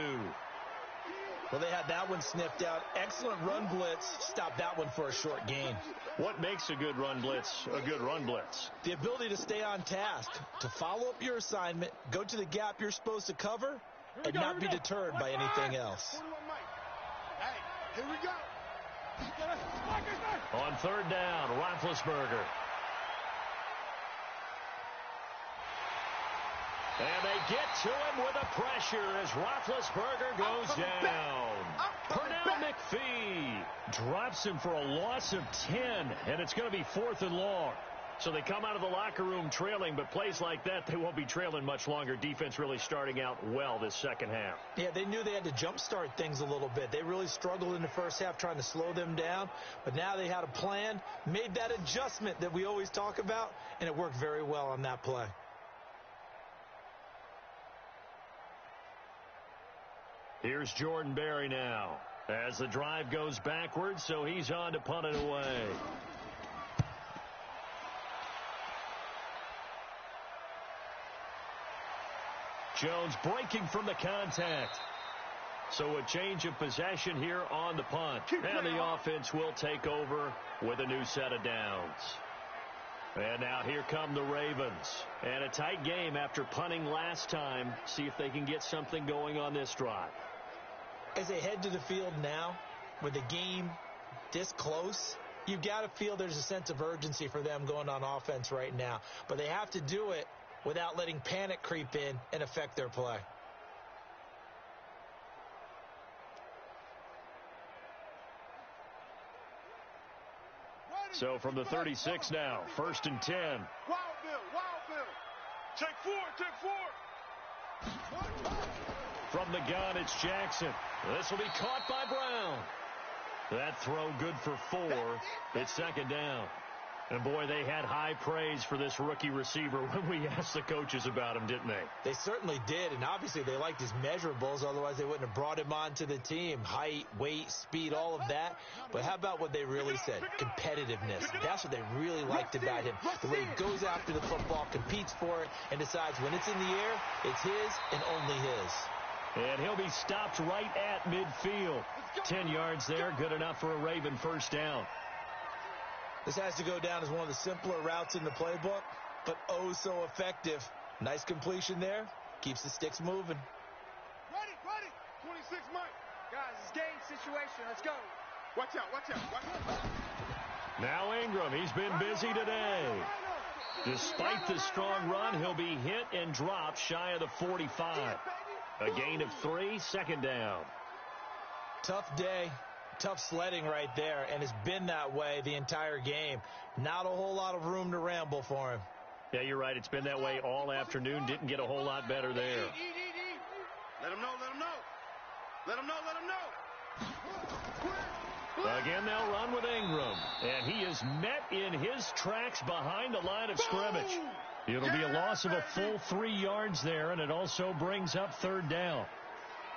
Well, they had that one sniffed out. Excellent run blitz. Stopped that one for a short gain. What makes a good run blitz a good run blitz? The ability to stay on task, to follow up your assignment, go to the gap you're supposed to cover, and not be deterred by anything else. Hey, here we go. On 3rd down, Roethlisberger. And they get to him with a pressure as Roethlisberger goes down. Pernell McPhee drops him for a loss of 10, and it's going to be 4th and long. So they come out of the locker room trailing, but plays like that, they won't be trailing much longer. Defense really starting out well this 2nd half. Yeah, they knew they had to jumpstart things a little bit. They really struggled in the first half trying to slow them down, but now they had a plan, made that adjustment that we always talk about, and it worked very well on that play. Here's Jordan Berry now as the drive goes backwards, so he's on to punt it away. Jones breaking from the contact. So a change of possession here on the punt. And the offense will take over with a new set of downs. And now here come the Ravens. And a tight game after punting last time. See if they can get something going on this drive. As they head to the field now, with the game this close, you've got to feel there's a sense of urgency for them going on offense right now. But they have to do it without letting panic creep in and affect their play. So from the 36 now, 1st and 10. Wild Bill. Take four. From the gun, it's Jackson. This will be caught by Brown. That throw good for 4. It's 2nd down. And, boy, they had high praise for this rookie receiver when we asked the coaches about him, didn't they? They certainly did, and obviously they liked his measurables. Otherwise, they wouldn't have brought him onto the team. Height, weight, speed, all of that. But how about what they really said? Competitiveness. That's what they really liked about him. The way he goes after the football, competes for it, and decides when it's in the air, it's his and only his. And he'll be stopped right at midfield. 10 yards there, good enough for a Raven first down. This has to go down as one of the simpler routes in the playbook, but oh so effective. Nice completion there. Keeps the sticks moving. Ready. 26 Mike. Guys, it's game situation. Let's go. Watch out. Now Ingram, he's been busy today. Despite the strong run, he'll be hit and dropped shy of the 45. A gain of 3, 2nd down. Tough day. Tough sledding right there, and it's been that way the entire game. Not a whole lot of room to ramble for him. Yeah, you're right. It's been that way all afternoon. Didn't get a whole lot better there. Let him know. Again, they'll run with Ingram, and he is met in his tracks behind the line of scrimmage. It'll be a loss of a full 3 yards there, and it also brings up 3rd down.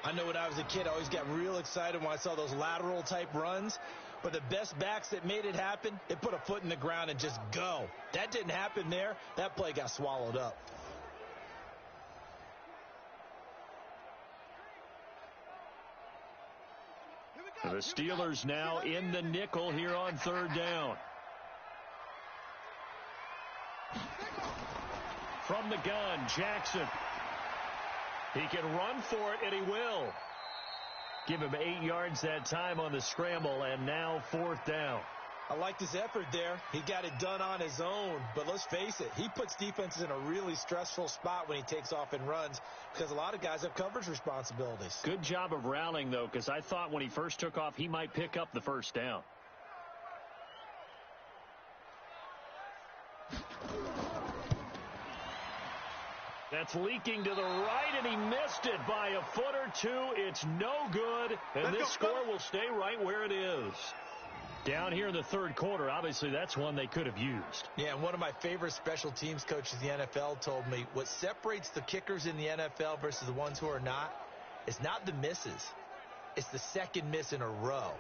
I know when I was a kid, I always got real excited when I saw those lateral type runs. But the best backs that made it happen, they put a foot in the ground and just go. That didn't happen there. That play got swallowed up. And the Steelers now in the nickel here on 3rd down. From the gun, Jackson. He can run for it, and he will. Give him 8 yards that time on the scramble, and now 4th down. I liked his effort there. He got it done on his own. But let's face it, he puts defenses in a really stressful spot when he takes off and runs because a lot of guys have coverage responsibilities. Good job of rallying, though, because I thought when he first took off, he might pick up the 1st down. That's leaking to the right, and he missed it by a foot or 2. It's no good, and this score will stay right where it is. Down here in the 3rd quarter, obviously that's one they could have used. Yeah, and one of my favorite special teams coaches in the NFL told me what separates the kickers in the NFL versus the ones who are not is not the misses. It's the 2nd miss in a row.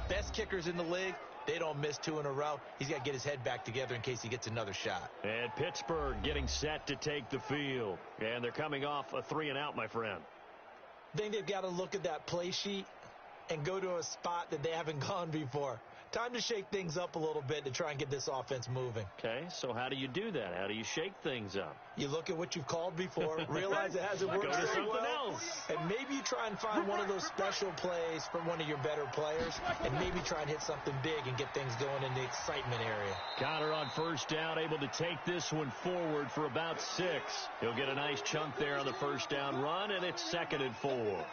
Best kickers in the league, they don't miss 2 in a row. He's got to get his head back together in case he gets another shot. And Pittsburgh getting set to take the field. And they're coming off a 3-and-out, my friend. I think they've got to look at that play sheet and go to a spot that they haven't gone before. Time to shake things up a little bit to try and get this offense moving. Okay, so how do you do that? How do you shake things up? You look at what you've called before, realize it hasn't worked very well, and maybe you try and find one of those special plays from one of your better players, and maybe try and hit something big and get things going in the excitement area. Connor on 1st down, able to take this one forward for about 6. He'll get a nice chunk there on the 1st down run, and it's 2nd and 4.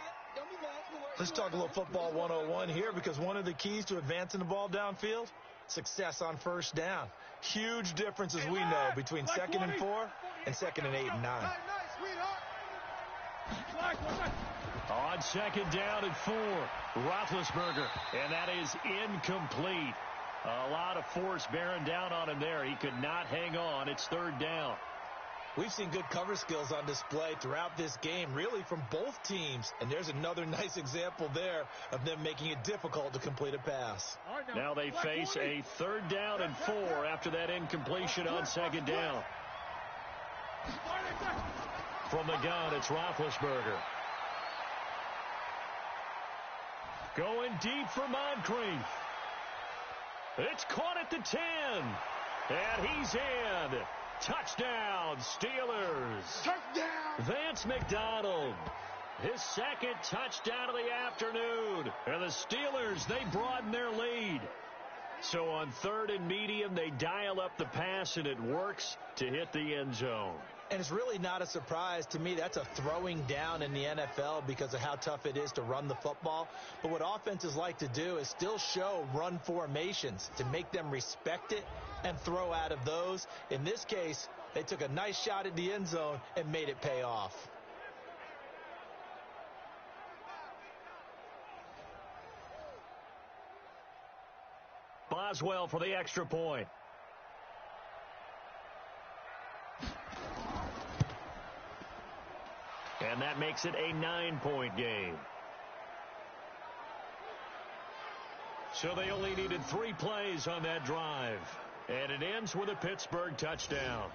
Let's talk a little football 101 here, because one of the keys to advancing the ball downfield, success on 1st down. Huge difference, as we know, between 2nd and 4 and 2nd and 8 and 9. On 2nd down and 4, Roethlisberger, and that is incomplete. A lot of force bearing down on him there. He could not hang on. It's 3rd down. We've seen good cover skills on display throughout this game, really from both teams. And there's another nice example there of them making it difficult to complete a pass. Now they face a 3rd down and 4 after that incompletion on 2nd down. From the gun, it's Roethlisberger. Going deep for Moncrief. It's caught at the 10. And he's in. Touchdown, Steelers. Touchdown. Vance McDonald. His second touchdown of the afternoon. And the Steelers, they broaden their lead. So on 3rd and medium, they dial up the pass, and it works to hit the end zone. And it's really not a surprise to me. That's a throwing down in the NFL because of how tough it is to run the football. But what offenses like to do is still show run formations to make them respect it and throw out of those. In this case, they took a nice shot at the end zone and made it pay off. Boswell for the extra point. And that makes it a 9-point game. So they only needed 3 plays on that drive. And it ends with a Pittsburgh touchdown.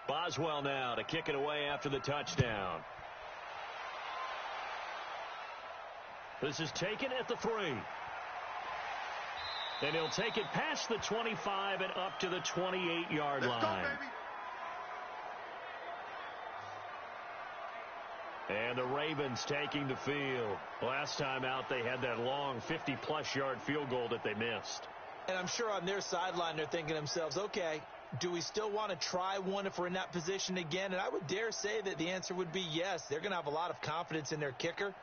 Boswell now to kick it away after the touchdown. This is taken at the 3. And he'll take it past the 25 and up to the 28-yard line. Go, baby. And the Ravens taking the field. Last time out, they had that long 50-plus yard field goal that they missed. And I'm sure on their sideline, they're thinking to themselves, okay, do we still want to try one if we're in that position again? And I would dare say that the answer would be yes. They're going to have a lot of confidence in their kicker.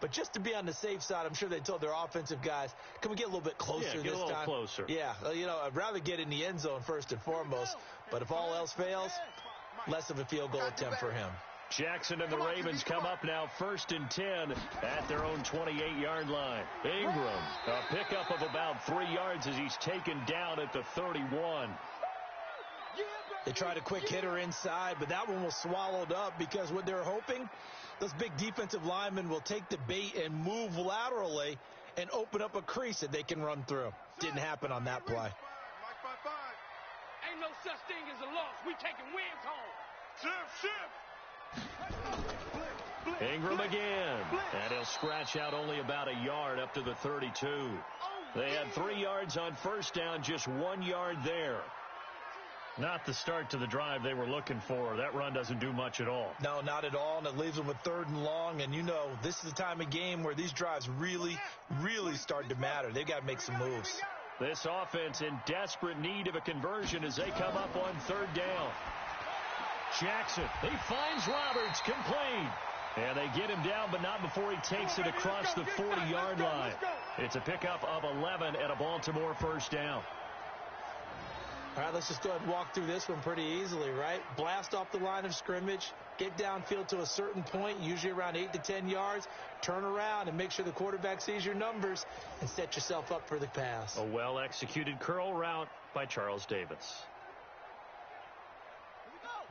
But just to be on the safe side, I'm sure they told their offensive guys, can we get a little bit closer this time? Yeah, get a little closer. Yeah, I'd rather get in the end zone first and foremost. But if all else fails, less of a field goal attempt for him. Jackson and the Ravens come up now 1st and 10 at their own 28-yard line. Ingram, a pickup of about 3 yards as he's taken down at the 31. They tried a quick hitter inside, but that one was swallowed up because what they're hoping, those big defensive linemen will take the bait and move laterally and open up a crease that they can run through. Didn't happen on that play. Ain't no such thing as a loss. We taking wins home. Shift. Ingram again. And he'll scratch out only about a yard up to the 32. They had 3 yards on first down, just 1 yard there. Not the start to the drive they were looking for. That run doesn't do much at all. No, not at all, and it leaves them with 3rd and long. And, this is the time of game where these drives really, really start to matter. They've got to make some moves. This offense in desperate need of a conversion as they come up on 3rd down. Jackson, he finds Roberts, complete. And they get him down, but not before he takes it across the 40-yard line. It's a pickup of 11 and a Baltimore 1st down. All right, let's just go ahead and walk through this one pretty easily, right? Blast off the line of scrimmage, get downfield to a certain point, usually around 8 to 10 yards, turn around and make sure the quarterback sees your numbers and set yourself up for the pass. A well-executed curl route by Charles Davis.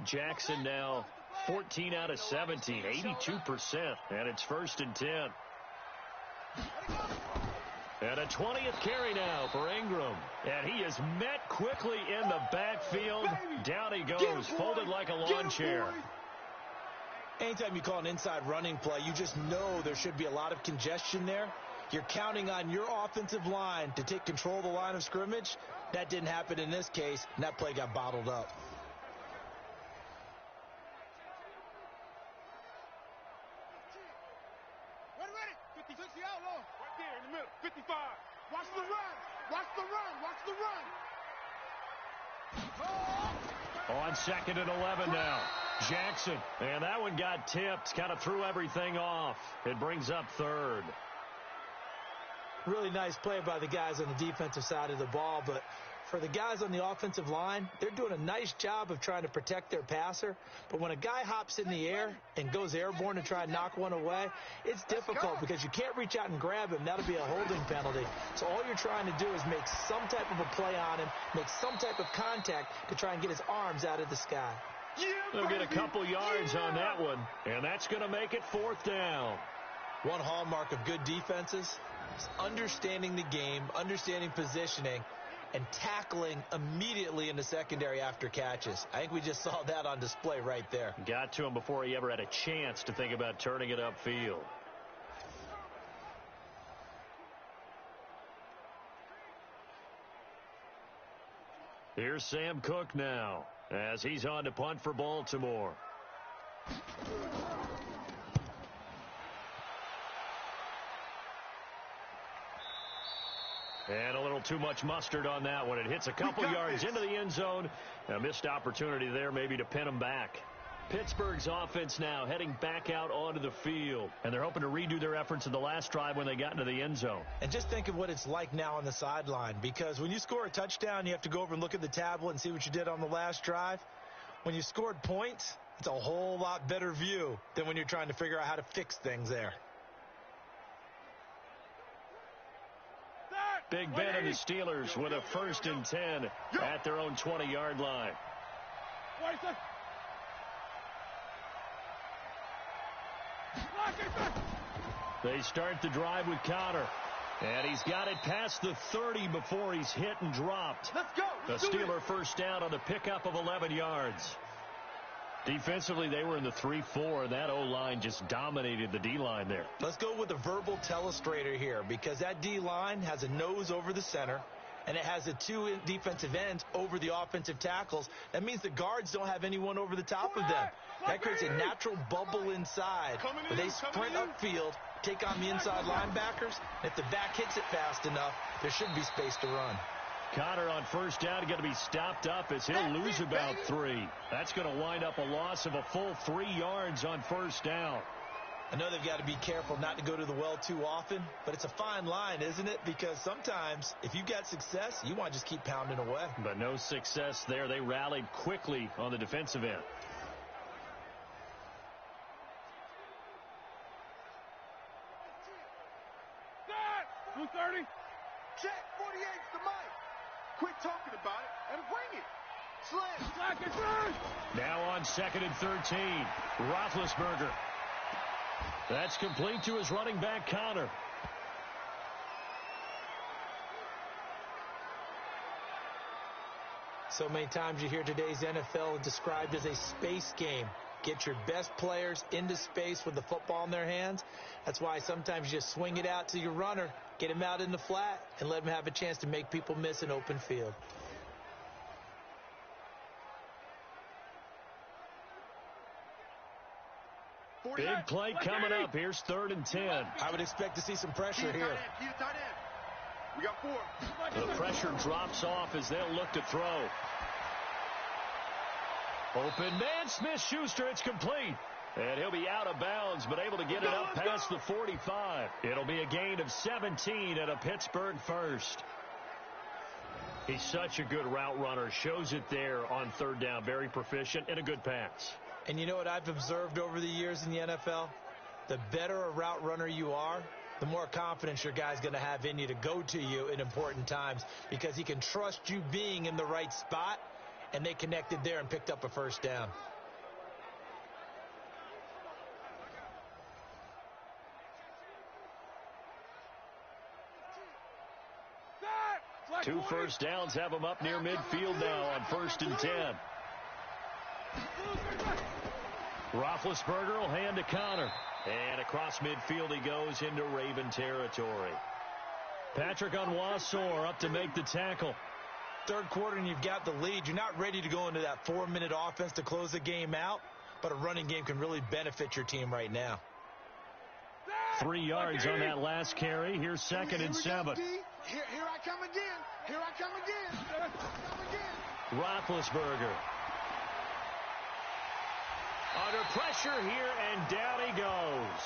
Jackson now 14 out of 17, 82%, and it's 1st and 10. And a 20th carry now for Ingram. And he is met quickly in the backfield. Down he goes, folded like a lawn chair. Anytime you call an inside running play, you just know there should be a lot of congestion there. You're counting on your offensive line to take control of the line of scrimmage. That didn't happen in this case, and that play got bottled up. Ready. 50 outlaw. Right there in the middle. 55. Watch the run. Watch the run. Watch the run. On 2nd and 11 now. Jackson. And that one got tipped. Kind of threw everything off. It brings up 3rd. Really nice play by the guys on the defensive side of the ball, but for the guys on the offensive line, they're doing a nice job of trying to protect their passer. But when a guy hops in the air and goes airborne to try and knock one away, it's difficult because you can't reach out and grab him. That'll be a holding penalty. So all you're trying to do is make some type of a play on him, make some type of contact to try and get his arms out of the sky. They'll get a couple yards on that one, and that's going to make it 4th down. One hallmark of good defenses is understanding the game, understanding positioning, and tackling immediately in the secondary after catches. I think we just saw that on display right there. Got to him before he ever had a chance to think about turning it upfield. Here's Sam Cook now as he's on to punt for Baltimore. And a little too much mustard on that one. It hits a couple yards into the end zone. A missed opportunity there maybe to pin them back. Pittsburgh's offense now heading back out onto the field. And they're hoping to redo their efforts in the last drive when they got into the end zone. And just think of what it's like now on the sideline. Because when you score a touchdown, you have to go over and look at the tablet and see what you did on the last drive. When you scored points, it's a whole lot better view than when you're trying to figure out how to fix things there. Big Ben and the Steelers with a 1st and 10 at their own 20-yard line. They start the drive with Connor. And he's got it past the 30 before he's hit and dropped. Let's go. The Steeler first down on the pickup of 11 yards. Defensively, they were in the 3-4, and that O-line just dominated the D-line there. Let's go with a verbal telestrator here, because that D-line has a nose over the center, and it has the 2 defensive ends over the offensive tackles. That means the guards don't have anyone over the top of them. That creates a natural bubble inside where they sprint upfield, take on the inside linebackers. If the back hits it fast enough, there should be space to run. Connor on first down going to be stopped up as he'll lose about 3. That's going to wind up a loss of a full 3 yards on first down. I know they've got to be careful not to go to the well too often, but it's a fine line, isn't it? Because sometimes if you've got success, you want to just keep pounding away. But no success there. They rallied quickly on the defensive end. Blue 30. Check. 48's the mic. Quit talking about it and bring it. Slam. Now on 2nd and 13. Roethlisberger. That's complete to his running back, Connor. So many times you hear today's NFL described as a space game. Get your best players into space with the football in their hands. That's why sometimes you just swing it out to your runner, get him out in the flat, and let him have a chance to make people miss an open field. Big play coming up. Here's 3rd and 10. I would expect to see some pressure here. We got 4. The pressure drops off as they'll look to throw. Open man, Smith-Schuster, it's complete. And he'll be out of bounds, but able to get it up past the 45. It'll be a gain of 17 and a Pittsburgh first. He's such a good route runner. Shows it there on 3rd down. Very proficient and a good pass. And you know what I've observed over the years in the NFL? The better a route runner you are, the more confidence your guy's going to have in you to go to you in important times, because he can trust you being in the right spot, and they connected there and picked up a first down. Two first downs have him up near midfield now on 1st and 10. Roethlisberger will hand to Connor. And across midfield he goes into Raven territory. Patrick Onwuasor up to make the tackle. 3rd quarter and you've got the lead. You're not ready to go into that 4-minute offense to close the game out, but a running game can really benefit your team right now. 3 yards on that last carry. Here's 2nd and 7. Here I come again. Here I come again. Roethlisberger. Under pressure here, and down he goes.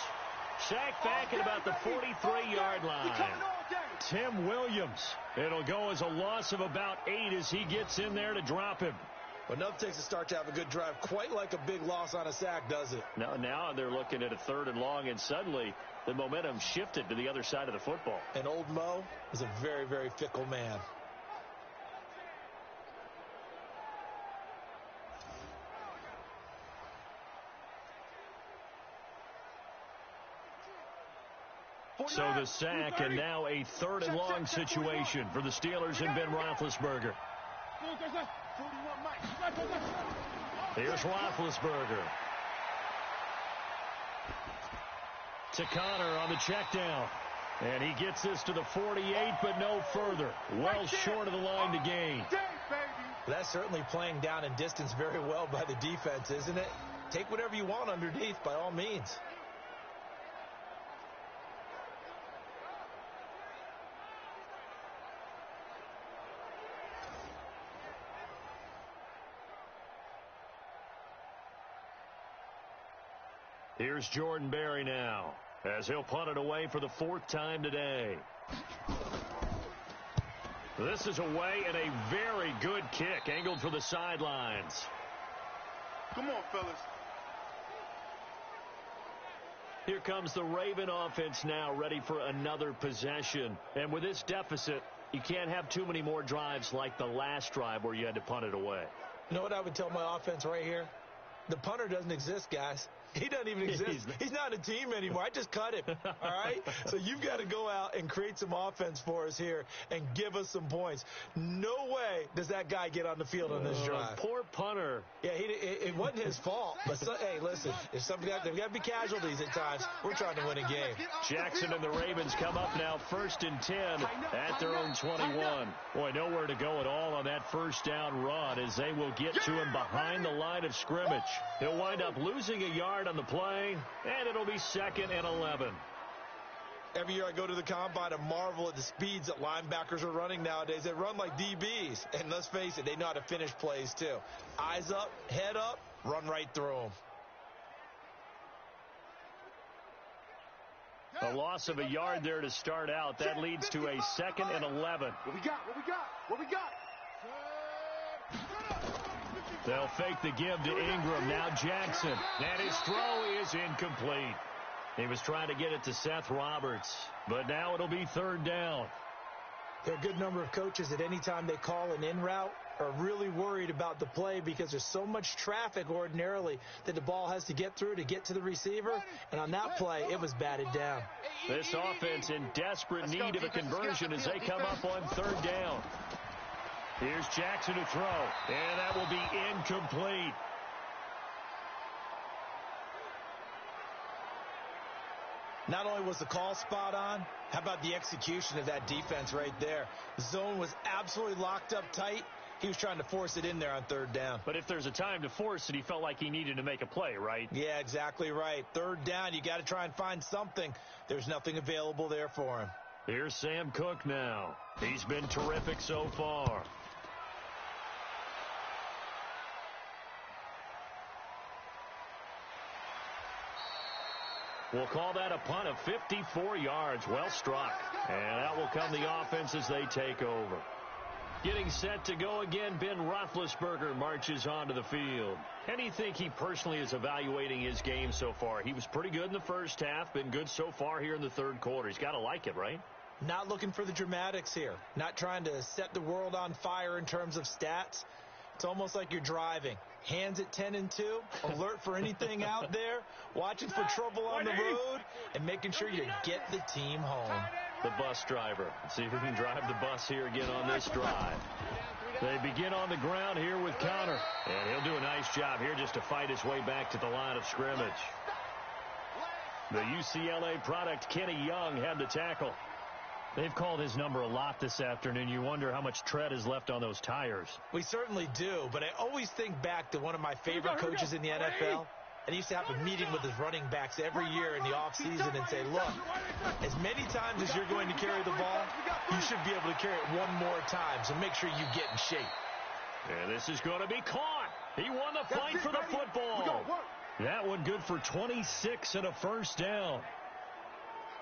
Sacked back at about the 43-yard line. Tim Williams. It'll go as a loss of about 8 as he gets in there to drop him. Well, enough takes a start to have a good drive. Quite like a big loss on a sack, does it? Now they're looking at a 3rd and long, and suddenly the momentum shifted to the other side of the football. And old Mo is a very, very fickle man. So the sack, and now a 3rd and long situation for the Steelers and Ben Roethlisberger. Here's Roethlisberger. To Connor on the check down. And he gets this to the 48, but no further. Well short of the line to gain. That's certainly playing down in distance very well by the defense, isn't it? Take whatever you want underneath, by all means. Here's Jordan Berry now, as he'll punt it away for the 4th time today. This is away, and a very good kick, angled for the sidelines. Come on, fellas. Here comes the Raven offense now, ready for another possession. And with this deficit, you can't have too many more drives like the last drive where you had to punt it away. You know what I would tell my offense right here? The punter doesn't exist, guys. He doesn't even exist. He's not a team anymore. I just cut him, all right? So you've got to go out and create some offense for us here and give us some points. No way does that guy get on the field on this drive. Poor punter. Yeah, it wasn't his fault. But hey, listen, if there's got to be casualties at times. We're trying to win a game. Jackson and the Ravens come up now 1st and 10 at their own 21. Boy, nowhere to go at all on that 1st down run as they will get to him behind the line of scrimmage. He'll wind up losing a yard on the play, and it'll be 2nd and 11. Every year I go to the combine and marvel at the speeds that linebackers are running nowadays. They run like DBs, and let's face it, they know how to finish plays too. Eyes up, head up, run right through them. A loss of a yard there to start out. That leads to a 2nd and 11. What we got? They'll fake the give to Ingram. Now Jackson. And his throw is incomplete. He was trying to get it to Seth Roberts. But now it'll be 3rd down. There are a good number of coaches that any time they call an in route are really worried about the play because there's so much traffic ordinarily that the ball has to get through to get to the receiver. And on that play, it was batted down. This offense in desperate need of a conversion as they come up on 3rd down. Here's Jackson to throw, and that will be incomplete. Not only was the call spot on, how about the execution of that defense right there? The zone was absolutely locked up tight. He was trying to force it in there on 3rd down. But if there's a time to force it, he felt like he needed to make a play, right? Yeah, exactly right. 3rd down, you got to try and find something. There's nothing available there for him. Here's Sam Cook now. He's been terrific so far. We'll call that a punt of 54 yards. Well struck. And that will come the offense as they take over. Getting set to go again, Ben Roethlisberger marches onto the field. How do you think he personally is evaluating his game so far? He was pretty good in the 1st half, been good so far here in the 3rd quarter. He's got to like it, right? Not looking for the dramatics here. Not trying to set the world on fire in terms of stats. It's almost like you're driving. Hands at 10 and 2, alert for anything out there, watching for trouble on the road, and making sure you get the team home. The bus driver. Let's see if we can drive the bus here again on this drive. They begin on the ground here with Connor. And he'll do a nice job here just to fight his way back to the line of scrimmage. The UCLA product, Kenny Young, had the tackle. They've called his number a lot this afternoon. You wonder how much tread is left on those tires. We certainly do, but I always think back to one of my favorite coaches in the NFL. And he used to have a meeting with his running backs every year in the offseason and say, look, as many times as you're going to carry the ball, you should be able to carry it one more time, so make sure you get in shape. And this is going to be caught. He won the fight for the football. That one good for 26 and a 1st down.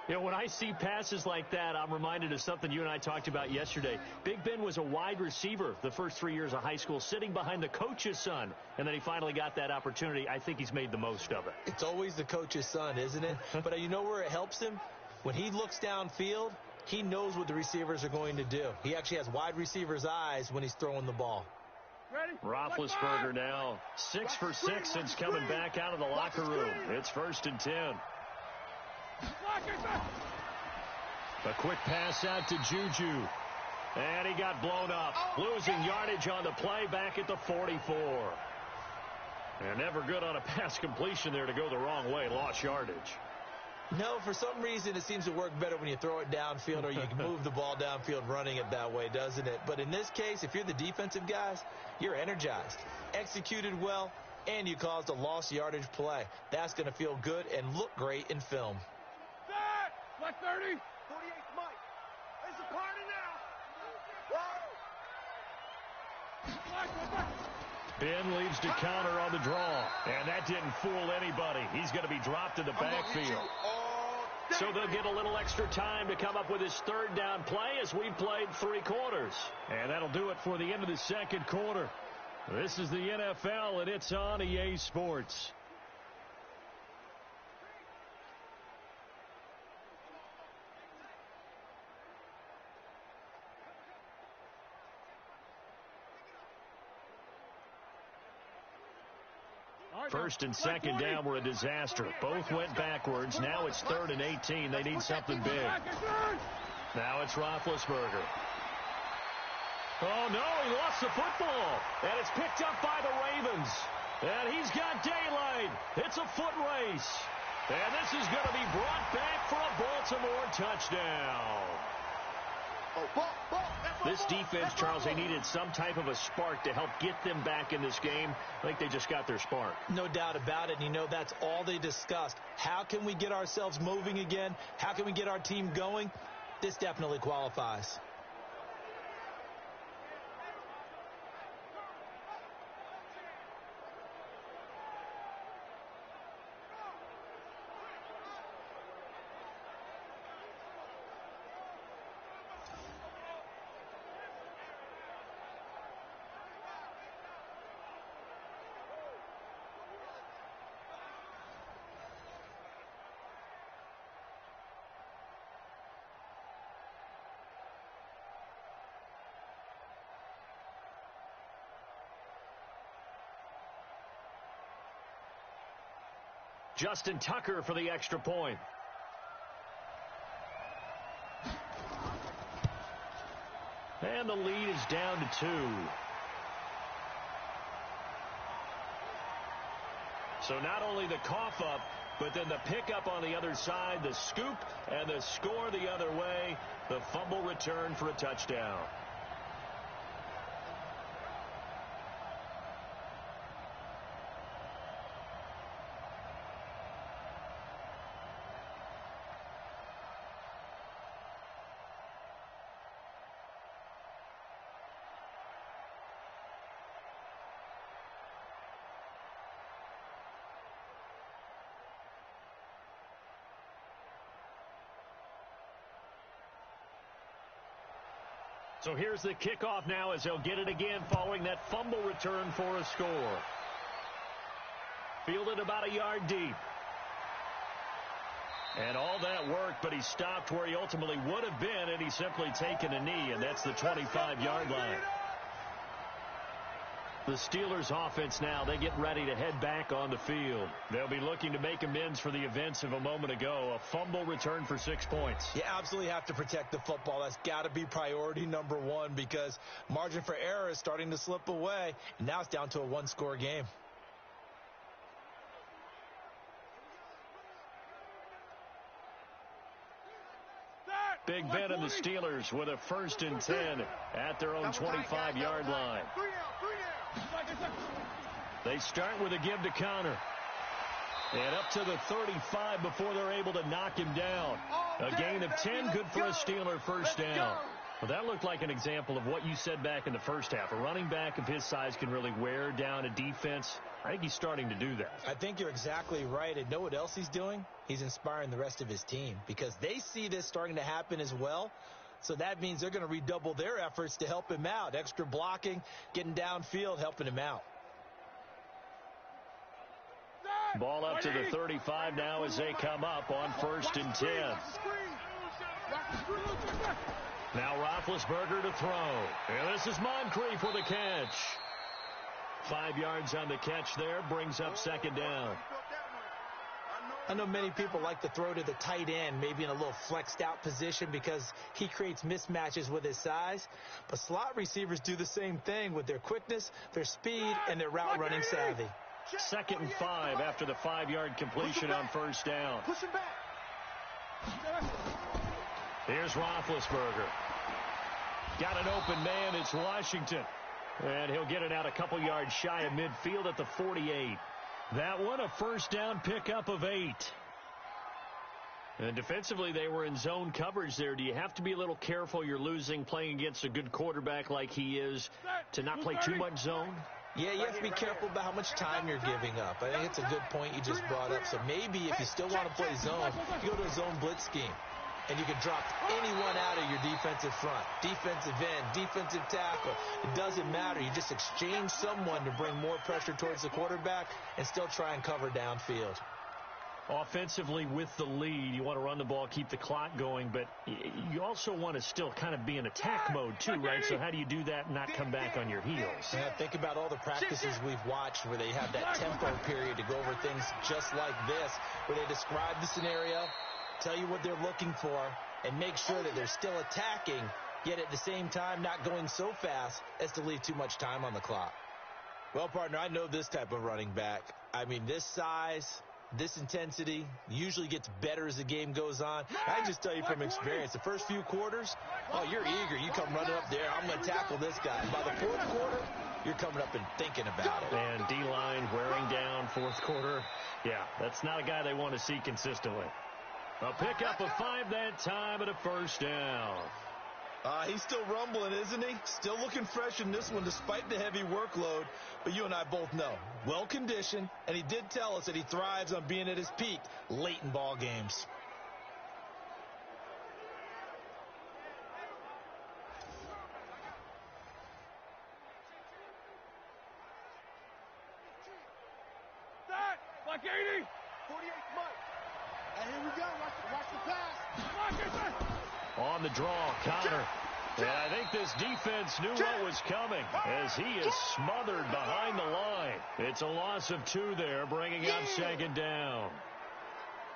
You know, when I see passes like that, I'm reminded of something you and I talked about yesterday. Big Ben was a wide receiver the first 3 years of high school, sitting behind the coach's son, and then he finally got that opportunity. I think he's made the most of it. It's always the coach's son, isn't it? But you know where it helps him? When he looks downfield, he knows what the receivers are going to do. He actually has wide receivers' eyes when he's throwing the ball. Roethlisberger now 6 for 6 since coming back out of the locker room. It's 1st and 10. A quick pass out to Juju. And he got blown up. Losing yardage on the play back at the 44. And never good on a pass completion there to go the wrong way. Lost yardage. No, for some reason it seems to work better when you throw it downfield or you can move the ball downfield running it that way, doesn't it? But in this case, if you're the defensive guys, you're energized, executed well, and you caused a lost yardage play. That's going to feel good and look great in film. Black 30. 48, Mike. It's a party now. Ben leaves to counter on the draw. And that didn't fool anybody. He's going to be dropped in the backfield. So they'll get a little extra time to come up with his 3rd down play as we played 3 quarters. And that'll do it for the end of the 2nd quarter. This is the NFL, and it's on EA Sports. First and 2nd down were a disaster. Both went backwards. Now it's 3rd and 18. They need something big. Now it's Roethlisberger. Oh, no, he lost the football. And it's picked up by the Ravens. And he's got daylight. It's a foot race. And this is going to be brought back for a Baltimore touchdown. This defense, Charles, they needed some type of a spark to help get them back in this game. I think they just got their spark. No doubt about it. You know, that's all they discussed. How can we get ourselves moving again? How can we get our team going? This definitely qualifies. Justin Tucker for the extra point. And the lead is down to 2. So not only the cough up, but then the pickup on the other side, the scoop, and the score the other way. The fumble return for a touchdown. So here's the kickoff now as they'll get it again following that fumble return for a score. Fielded about a yard deep. And all that work, but he stopped where he ultimately would have been, and he's simply taken a knee, and that's the 25-yard line. The Steelers offense now, they get ready to head back on the field. They'll be looking to make amends for the events of a moment ago. A fumble return for 6 points. You absolutely have to protect the football. That's got to be priority number 1 because margin for error is starting to slip away. And now it's down to a 1-score game. Big Ben and the Steelers with a 1st and 10 at their own 25-yard line. They start with a give to counter. And up to the 35 before they're able to knock him down. A gain of 10, good for a Steeler 1st down. Well, that looked like an example of what you said back in the first half. A running back of his size can really wear down a defense. I think he's starting to do that. I think you're exactly right. And know what else he's doing? He's inspiring the rest of his team because they see this starting to happen as well. So that means they're going to redouble their efforts to help him out. Extra blocking, getting downfield, helping him out. Ball up to the 35 now as they come up on 1st and 10. Now Roethlisberger to throw. And this is Moncrief for the catch. 5 yards on the catch there, brings up 2nd down. I know many people like to throw to the tight end, maybe in a little flexed out position because he creates mismatches with his size. But slot receivers do the same thing with their quickness, their speed, and their route running savvy. 2nd and 5 after the 5-yard completion on 1st down. Push him back. Here's Roethlisberger. Got an open man. It's Washington. And he'll get it out a couple yards shy of midfield at the 48. That one a 1st down pickup of 8. And defensively, they were in zone coverage there. Do you have to be a little careful? You're losing playing against a good quarterback like he is to not play too much zone? Yeah, you have to be careful about how much time you're giving up. I think it's a good point you just brought up. So maybe if you still want to play zone, you go to a zone blitz scheme. And you can drop anyone out of your defensive front. Defensive end, defensive tackle. It doesn't matter. You just exchange someone to bring more pressure towards the quarterback and still try and cover downfield. Offensively with the lead, you want to run the ball, keep the clock going, but you also want to still kind of be in attack mode too, right? So how do you do that and not come back on your heels? Yeah, think about all the practices we've watched where they have that tempo period to go over things just like this, where they describe the scenario, tell you what they're looking for, and make sure that they're still attacking, yet at the same time not going so fast as to leave too much time on the clock. Well, partner, I know this type of running back. I mean, this size, this intensity usually gets better as the game goes on. I just tell you from experience, the first few quarters, oh, you're eager. You come running up there, I'm going to tackle this guy. By the 4th quarter, you're coming up and thinking about it. And D-line wearing down 4th quarter. Yeah, that's not a guy they want to see consistently. A pickup of 5 that time and a 1st down. He's still rumbling, isn't he? Still looking fresh in this one despite the heavy workload. But you and I both know, well-conditioned, and he did tell us that he thrives on being at his peak late in ball games. Like 80. 48 Mike. And here we go. Watch the pass. On the draw, Connor. And I think this defense knew what was coming as he is smothered behind the line. It's a loss of 2 there, bringing up 2nd down.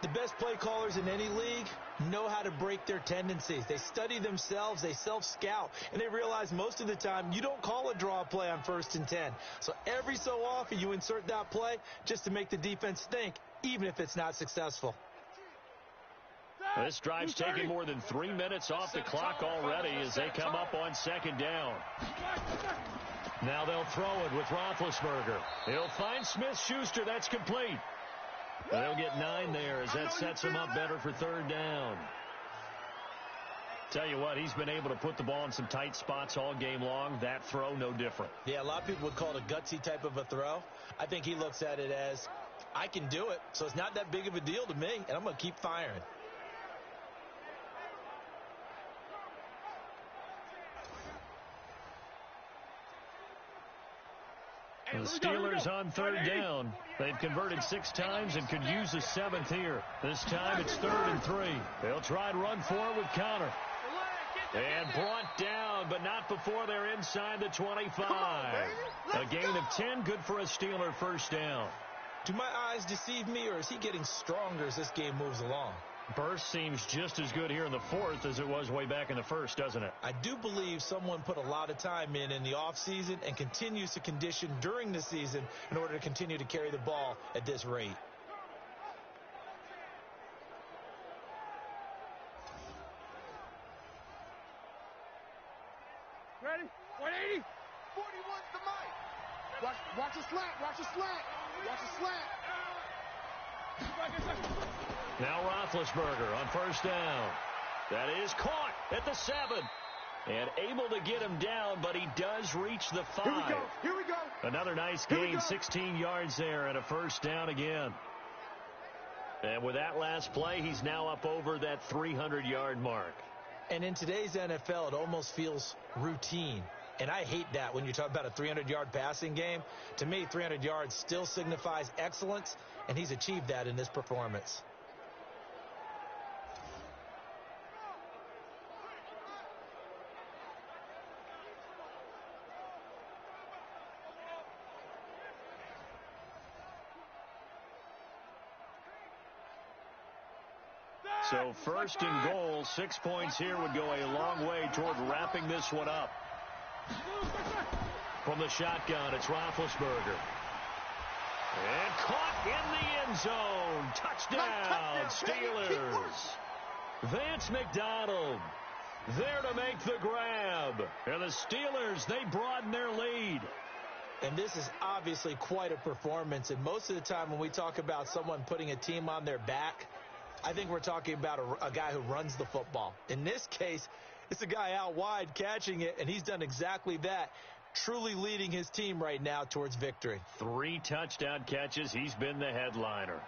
The best play callers in any league know how to break their tendencies. They study themselves, they self-scout, and they realize most of the time you don't call a draw play on 1st and 10. So every so often you insert that play just to make the defense think, even if it's not successful. This drive's taken more than 3 minutes off the clock already as they come up on 2nd down. Now they'll throw it with Roethlisberger. He'll find Smith-Schuster. That's complete. And they'll get 9 there as that sets him up better for 3rd down. Tell you what, he's been able to put the ball in some tight spots all game long. That throw, no different. Yeah, a lot of people would call it a gutsy type of a throw. I think he looks at it as, I can do it, so it's not that big of a deal to me, and I'm going to keep firing. The Steelers on 3rd down. They've converted 6 times and could use a 7th here. This time it's 3rd and 3. They'll try and run for it with Connor. And brought down, but not before they're inside the 25. A gain of 10, good for a Steeler 1st down. Do my eyes deceive me, or is he getting stronger as this game moves along? Burst seems just as good here in the 4th as it was way back in the 1st, doesn't it? I do believe someone put a lot of time in the offseason and continues to condition during the season in order to continue to carry the ball at this rate. Ready? 180. 41's the mic. Watch the slant. Watch the slant. Watch the slant. Now Roethlisberger on 1st down. That is caught at the 7. And able to get him down, but he does reach the 5. Here we go. Another nice gain, 16 yards there, and a first down again. And with that last play, he's now up over that 300-yard mark. And in today's NFL, it almost feels routine. And I hate that when you talk about a 300-yard passing game. To me, 300 yards still signifies excellence, and he's achieved that in this performance. So first and goal, 6 points here would go a long way toward wrapping this one up. From the shotgun, it's Roethlisberger. And caught in the end zone. Touchdown, Steelers. Vance McDonald there to make the grab. And the Steelers, they broaden their lead. And this is obviously quite a performance. And most of the time when we talk about someone putting a team on their back, I think we're talking about a guy who runs the football. In this case, it's a guy out wide catching it, and he's done exactly that, truly leading his team right now towards victory. 3 touchdown catches. He's been the headliner.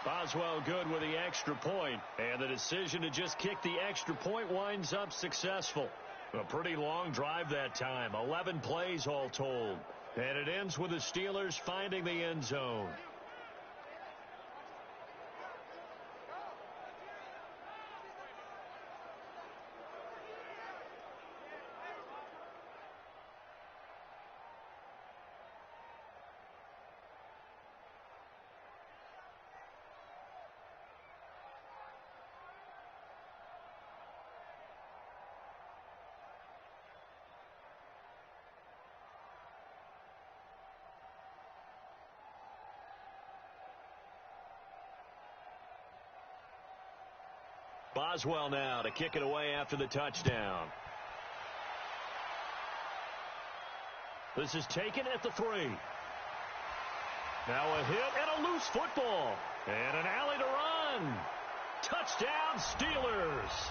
Boswell good with the extra point, and the decision to just kick the extra point winds up successful. A pretty long drive that time, 11 plays all told. And it ends with the Steelers finding the end zone. Boswell now to kick it away after the touchdown. This is taken at the 3. Now a hit and a loose football. And an alley to run. Touchdown, Steelers.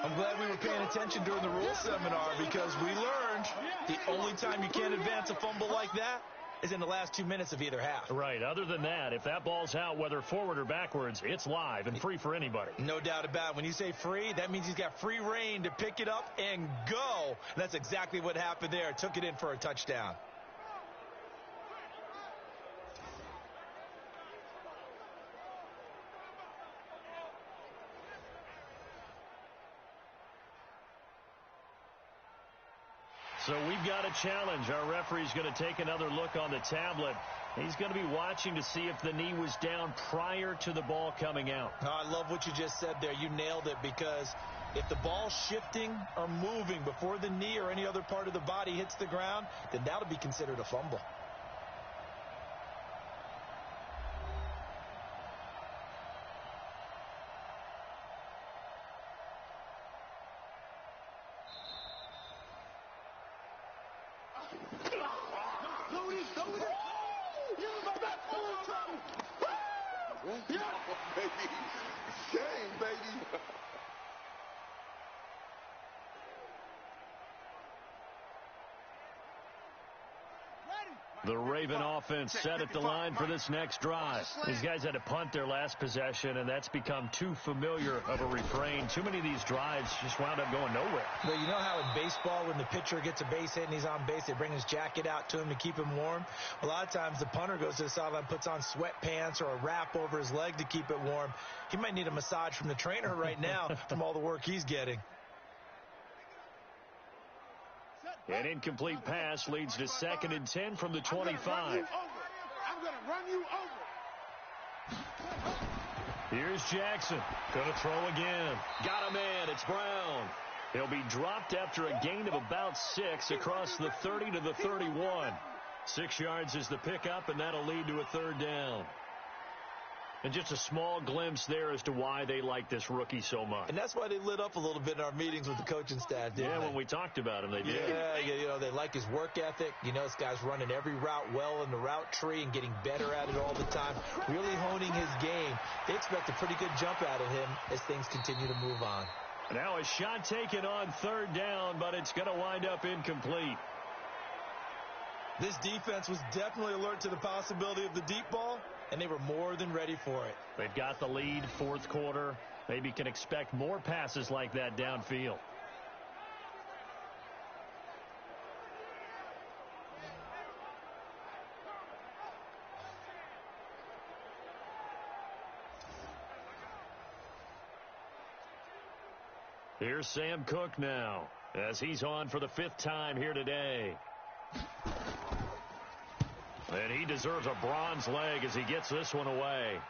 I'm glad we were paying attention during the rules seminar because we learned the only time you can't advance a fumble like that is in the last 2 minutes of either half. Right. Other than that, if that ball's out, whether forward or backwards, it's live and free for anybody. No doubt about it. When you say free, that means he's got free reign to pick it up and go. And that's exactly what happened there. Took it in for a touchdown. So we've got a challenge. Our referee's going to take another look on the tablet. He's going to be watching to see if the knee was down prior to the ball coming out. I love what you just said there. You nailed it, because if the ball's shifting or moving before the knee or any other part of the body hits the ground, then that'll be considered a fumble. The Raven offense set at the line for this next drive. These guys had to punt their last possession, and that's become too familiar of a refrain. Too many of these drives just wound up going nowhere. Well, you know how in baseball, when the pitcher gets a base hit and he's on base, they bring his jacket out to him to keep him warm? A lot of times the punter goes to the sideline, puts on sweatpants or a wrap over his leg to keep it warm. He might need a massage from the trainer right now from all the work he's getting. An incomplete pass leads to 2nd and 10 from the 25. I'm going to run you over. Here's Jackson. Going to throw again. Got a man. It's Brown. He'll be dropped after a gain of about 6 across the 30 to the 31. 6 yards is the pickup, and that'll lead to a 3rd down. And just a small glimpse there as to why they like this rookie so much. And that's why they lit up a little bit in our meetings with the coaching staff, didn't they? When we talked about him, they did. Yeah, they like his work ethic. This guy's running every route well in the route tree and getting better at it all the time, really honing his game. They expect a pretty good jump out of him as things continue to move on. Now a shot taken on third down, but it's going to wind up incomplete. This defense was definitely alert to the possibility of the deep ball, and they were more than ready for it. They've got the lead, fourth quarter. Maybe can expect more passes like that downfield. Here's Sam Cook now, as he's on for the 5th time here today. And he deserves a bronze leg as he gets this one away.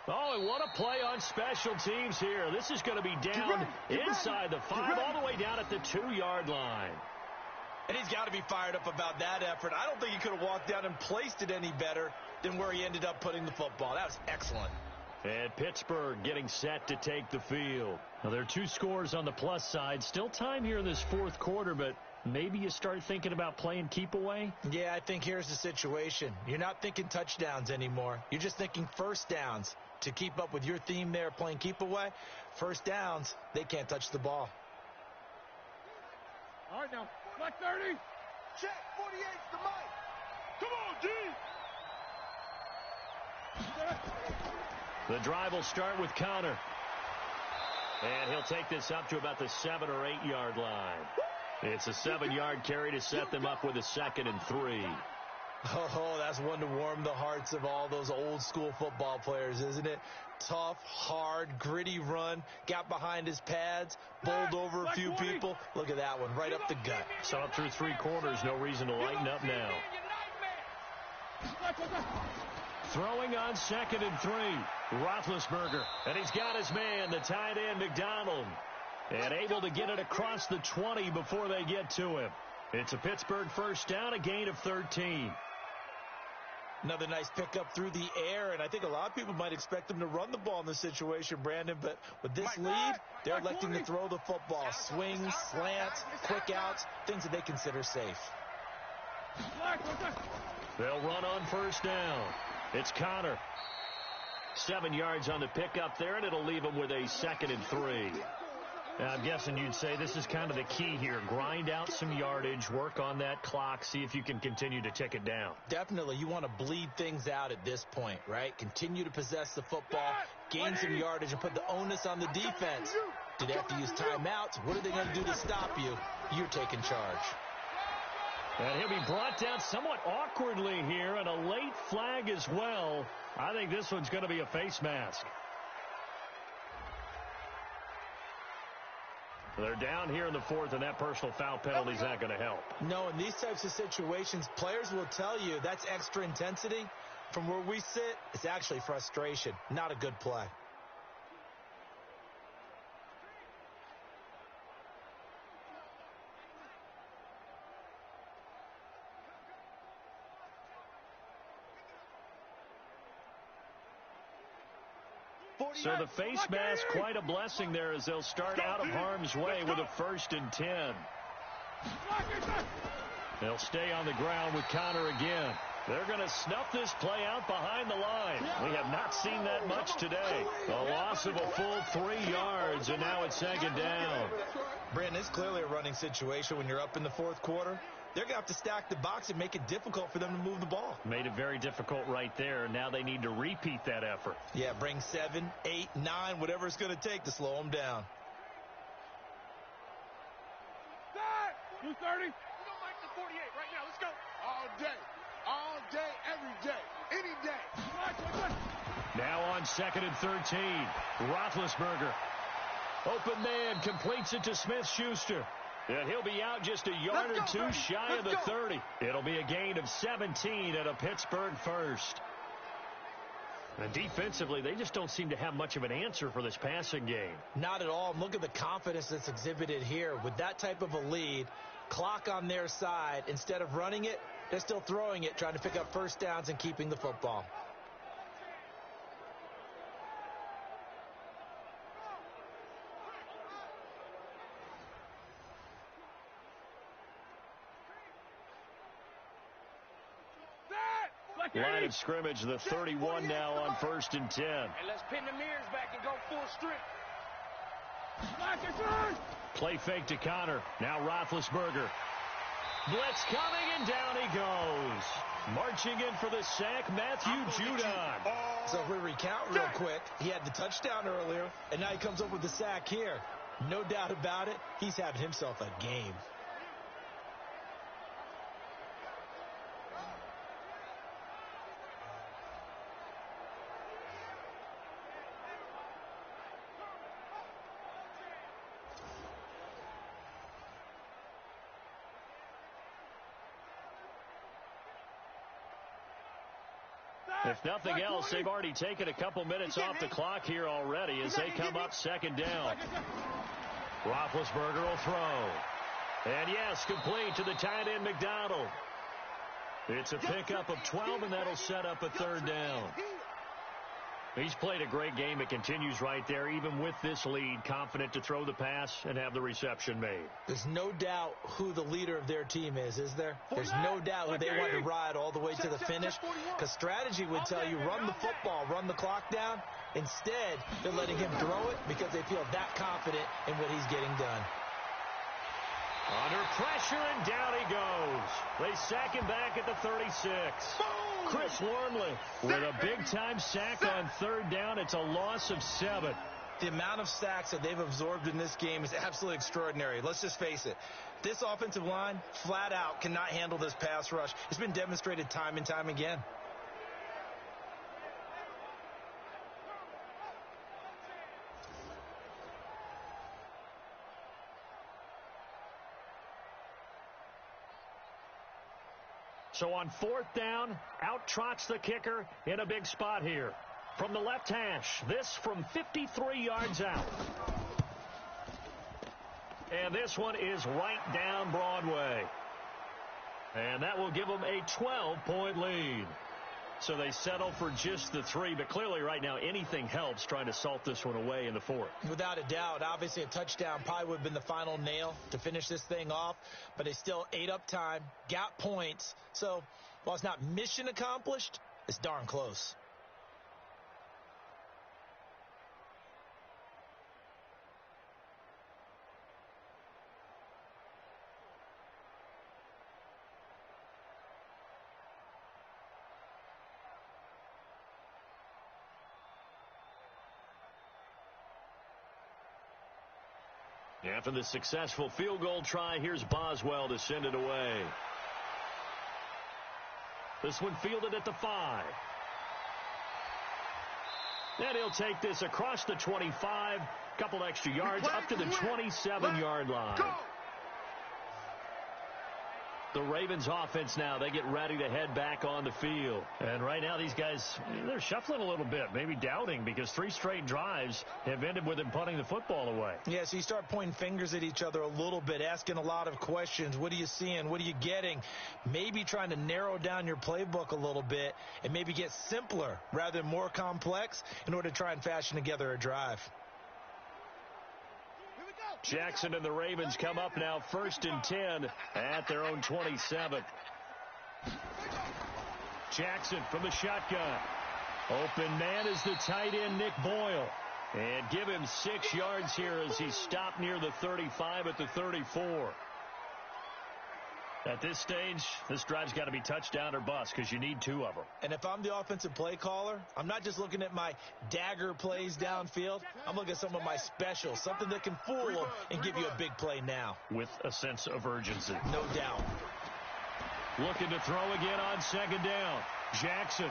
Oh, and what a play on special teams here. This is going to be down inside the 5, all the way down at the 2-yard line. And he's got to be fired up about that effort. I don't think he could have walked down and placed it any better than where he ended up putting the football. That was excellent. And Pittsburgh getting set to take the field. Now, there are 2 scores on the plus side. Still time here in this fourth quarter, but maybe you start thinking about playing keep away? Yeah, I think here's the situation. You're not thinking touchdowns anymore. You're just thinking first downs. To keep up with your theme there, playing keep away, first downs, they can't touch the ball. All right, now, flat 30. Check, 48's the mic. Come on, G. The drive will start with Connor. And he'll take this up to about the 7 or 8 yard line. It's a 7-yard carry to set them up with a 2nd and 3. Oh, that's one to warm the hearts of all those old school football players, isn't it? Tough, hard, gritty run, got behind his pads, bowled over a few people. Look at that one, right up the gut. So up through 3 quarters, no reason to lighten up now. Throwing on 2nd and 3, Roethlisberger, and he's got his man, the tight end McDonald, and able to get it across the 20 before they get to him. It's a Pittsburgh first down, a gain of 13. Another nice pickup through the air, and I think a lot of people might expect them to run the ball in this situation, Brandon, but with this lead, they're electing to throw the football. Swings, slants, quick outs, things that they consider safe. They'll run on first down. It's Connor. 7 yards on the pickup there, and it'll leave them with a 2nd and 3. I'm guessing you'd say this is kind of the key here. Grind out some yardage, work on that clock, see if you can continue to tick it down. Definitely. You want to bleed things out at this point, right? Continue to possess the football, gain some yardage, and put the onus on the defense. Do they have to use timeouts? What are they going to do to stop you? You're taking charge. And he'll be brought down somewhat awkwardly here, and a late flag as well. I think this one's going to be a face mask. They're down here in the 4th, and that personal foul penalty is not going to help. No, in these types of situations, players will tell you that's extra intensity. From where we sit, it's actually frustration, not a good play. So the face mask, quite a blessing there as they'll start out of harm's way with a 1st and 10. They'll stay on the ground with Connor again. They're going to snuff this play out behind the line. We have not seen that much today. A loss of a full 3 yards, and now it's 2nd down. Brandon, it's clearly a running situation when you're up in the 4th quarter. They're going to have to stack the box and make it difficult for them to move the ball. Made it very difficult right there. Now they need to repeat that effort. Yeah, bring 7, 8, 9, whatever it's going to take to slow them down. 230. We don't like the 48 right now. Let's go. All day, every day, any day. Now on 2nd and 13, Roethlisberger. Open man, completes it to Smith-Schuster. And he'll be out just a yard or 2 shy of the 30. It'll be a gain of 17 at a Pittsburgh first. And defensively, they just don't seem to have much of an answer for this passing game. Not at all. Look at the confidence that's exhibited here. With that type of a lead, clock on their side, instead of running it, They're still throwing it, trying to pick up first downs and keeping the football. Line of scrimmage, the 31 now on 1st and 10. And let's pin the mirrors back and go full strip. Play fake to Connor. Now Roethlisberger. Blitz coming, and down he goes. Marching in for the sack, Matthew Judon. So if we recount real quick, he had the touchdown earlier, and now he comes up with the sack here. No doubt about it, he's having himself a game. If nothing else, they've already taken a couple minutes off the clock here already as they come up 2nd down. Roethlisberger will throw. And yes, complete to the tight end McDonald. It's a pickup of 12, and that'll set up a 3rd down. He's played a great game. It continues right there, even with this lead, confident to throw the pass and have the reception made. There's no doubt who the leader of their team is there? There's no doubt who they want to ride all the way to the finish, because strategy would tell you run the football, run the clock down. Instead, they're letting him throw it because they feel that confident in what he's getting done. Under pressure, and down he goes. They sack him back at the 36. Chris Wormley with a big-time sack on 3rd down. It's a loss of 7. The amount of sacks that they've absorbed in this game is absolutely extraordinary. Let's just face it. This offensive line, flat out, cannot handle this pass rush. It's been demonstrated time and time again. So on 4th down, out trots the kicker in a big spot here. From the left hash, this from 53 yards out. And this one is right down Broadway. And that will give them a 12-point lead. So they settle for just the 3, but clearly right now anything helps trying to salt this one away in the 4th. Without a doubt, obviously a touchdown probably would have been the final nail to finish this thing off, but they still ate up time, got points. So while it's not mission accomplished, it's darn close. After the successful field goal try, here's Boswell to send it away. This one fielded at the 5. And he'll take this across the 25, couple extra yards, up to the 27-yard line. The Ravens offense now, they get ready to head back on the field. And right now these guys, they're shuffling a little bit, maybe doubting, because 3 straight drives have ended with them punting the football away. Yeah, so you start pointing fingers at each other a little bit, asking a lot of questions. What are you seeing? What are you getting? Maybe trying to narrow down your playbook a little bit and maybe get simpler rather than more complex in order to try and fashion together a drive. Jackson and the Ravens come up now 1st and 10 at their own 27. Jackson from the shotgun. Open man is the tight end, Nick Boyle. And give him 6 yards here as he stopped near the 35 at the 34. At this stage, this drive's got to be touchdown or bust because you need 2 of them. And if I'm the offensive play caller, I'm not just looking at my dagger plays downfield. I'm looking at some of my specials, something that can fool them and give you a big play now. With a sense of urgency. No doubt. Looking to throw again on 2nd down. Jackson.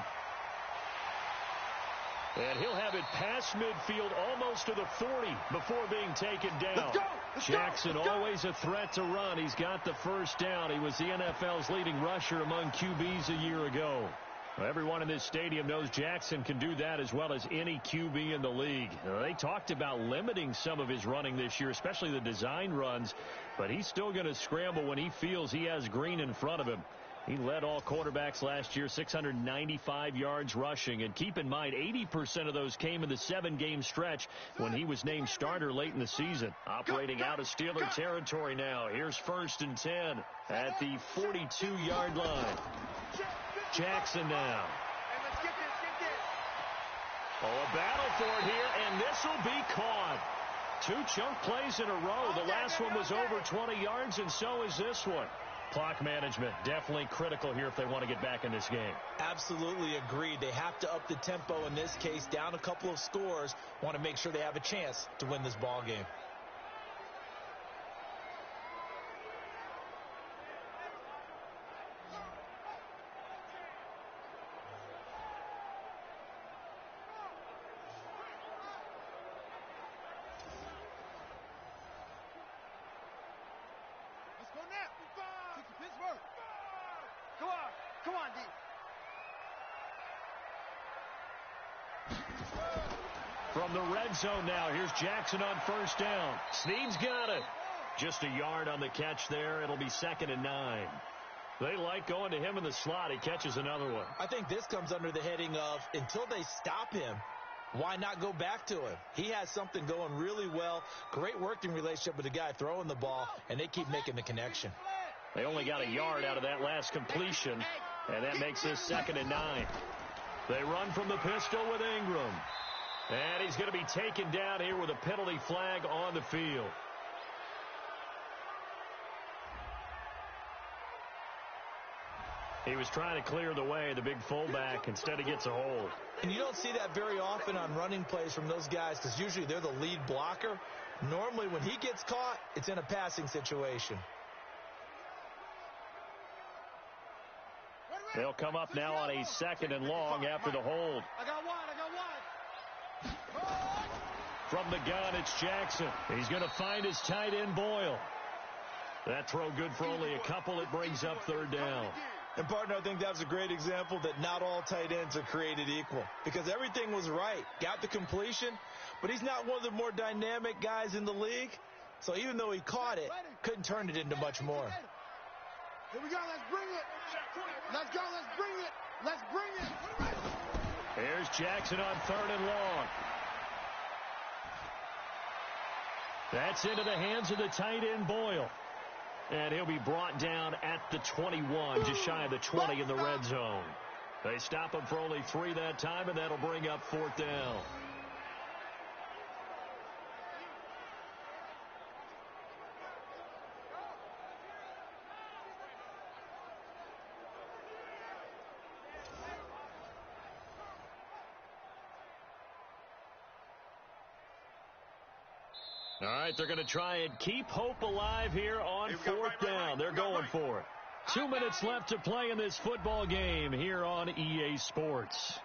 And he'll have it past midfield almost to the 40 before being taken down. Jackson always a threat to run. He's got the 1st down. He was the NFL's leading rusher among QBs a year ago. Everyone in this stadium knows Jackson can do that as well as any QB in the league. They talked about limiting some of his running this year, especially the design runs, but he's still going to scramble when he feels he has green in front of him. He led all quarterbacks last year, 695 yards rushing. And keep in mind, 80% of those came in the 7-game stretch when he was named starter late in the season. Operating out of Steeler territory now. Here's 1st and 10 at the 42-yard line. Jackson now. Oh, a battle for it here, and this will be caught. 2 chunk plays in a row. The last one was over 20 yards, and so is this one. Clock management definitely critical here if they want to get back in this game. Absolutely agreed. They have to up the tempo in this case, down a couple of scores. Want to make sure they have a chance to win this ball game. Come on, D. From the red zone now, here's Jackson on 1st down. Snead's got it. Just a yard on the catch there. It'll be 2nd and 9. They like going to him in the slot. He catches another one. I think this comes under the heading of, until they stop him, why not go back to him? He has something going really well. Great working relationship with the guy throwing the ball, and they keep making the connection. They only got a yard out of that last completion, and that makes this 2nd and 9. They run from the pistol with Ingram. And he's going to be taken down here with a penalty flag on the field. He was trying to clear the way, the big fullback. Instead, he gets a hold. And you don't see that very often on running plays from those guys because usually they're the lead blocker. Normally, when he gets caught, it's in a passing situation. They'll come up now on a 2nd and long after the hold. I got one. From the gun, it's Jackson. He's going to find his tight end, Boyle. That throw good for only a couple. It brings up 3rd down. And, partner, I think that's a great example that not all tight ends are created equal because everything was right. Got the completion, but he's not one of the more dynamic guys in the league. So even though he caught it, couldn't turn it into much more. Here we go. Let's bring it. Let's go. Let's bring it. Let's bring it. Here's Jackson on 3rd and long. That's into the hands of the tight end, Boyle. And he'll be brought down at the 21, just shy of the 20 in the red zone. They stop him for only 3 that time, and that'll bring up 4th down. All right, they're going to try and keep hope alive here on 4th down. They're going for it. 2 minutes left to play in this football game here on EA Sports.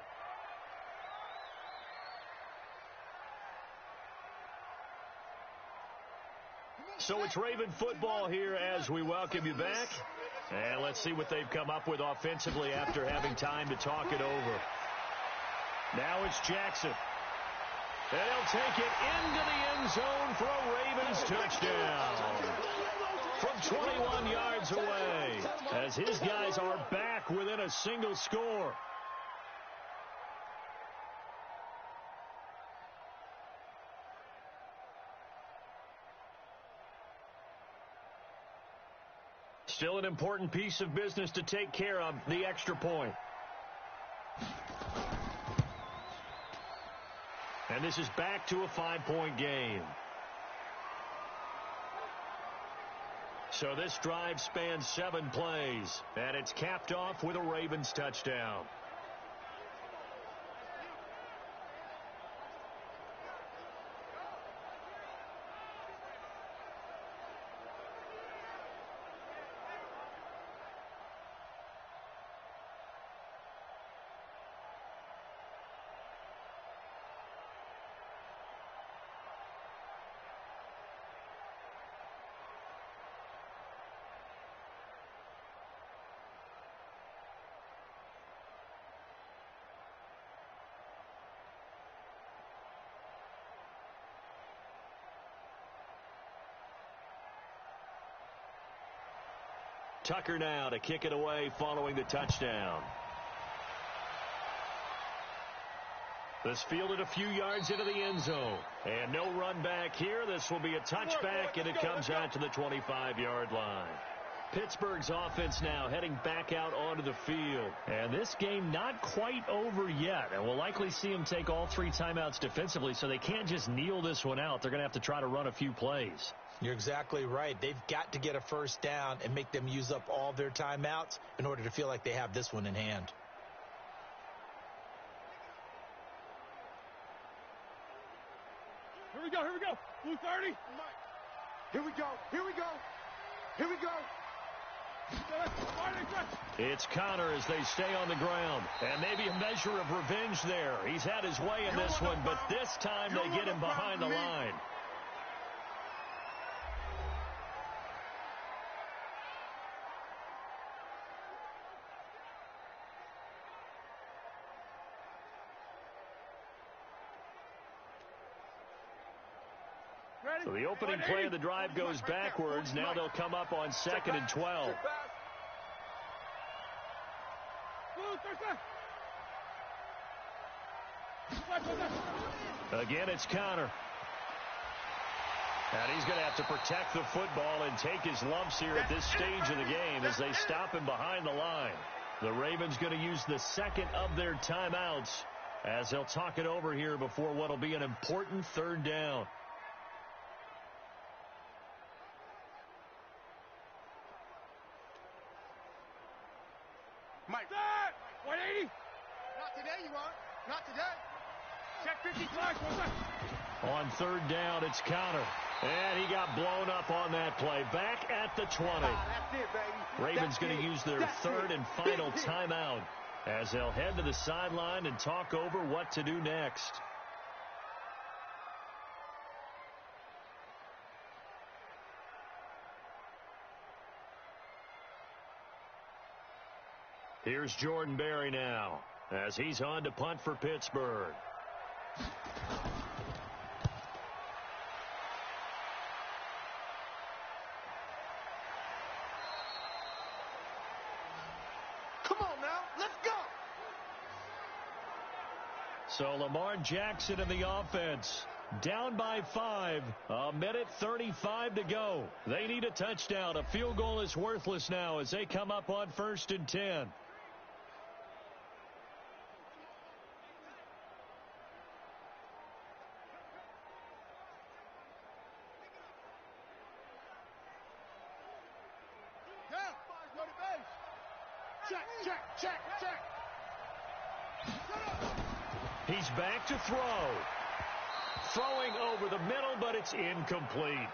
So it's Raven football here as we welcome you back. And let's see what they've come up with offensively after having time to talk it over. Now it's Jackson. And he'll take it into the end zone for a Ravens touchdown. From 21 yards away, as his guys are back within a single score. Still an important piece of business to take care of, the extra point. And this is back to a 5-point game. So this drive spans 7 plays, and it's capped off with a Ravens touchdown. Tucker now to kick it away following the touchdown. This fielded a few yards into the end zone. And no run back here. This will be a touchback, and it comes out to the 25-yard line. Pittsburgh's offense now heading back out onto the field. And this game not quite over yet. And we'll likely see them take all 3 timeouts defensively, so they can't just kneel this one out. They're going to have to try to run a few plays. You're exactly right. They've got to get a first down and make them use up all their timeouts in order to feel like they have this one in hand. Here we go, here we go. Blue 30. Here we go, here we go. Here we go. It's Connor as they stay on the ground. And maybe a measure of revenge there. He's had his way in this one, but this time they get him behind the line. So the opening play of the drive goes backwards. Now they'll come up on 2nd and 12. Again, it's Connor. And he's going to have to protect the football and take his lumps here at this stage of the game as they stop him behind the line. The Ravens going to use the second of their timeouts as they'll talk it over here before what will be an important 3rd down. Mike. 180. Not today, you won't. Not today. Check 55. On 3rd down, it's Connor. And he got blown up on that play. Back at the 20. That's it, baby. Ravens going to use their 3rd and final timeout as they'll head to the sideline and talk over what to do next. Here's Jordan Berry now as he's on to punt for Pittsburgh. Come on now, let's go. So Lamar Jackson in the offense. Down by 5. 1:35 to go. They need a touchdown. A field goal is worthless now as they come up on 1st and 10. Check. He's back to throw. Throwing over the middle, but it's incomplete.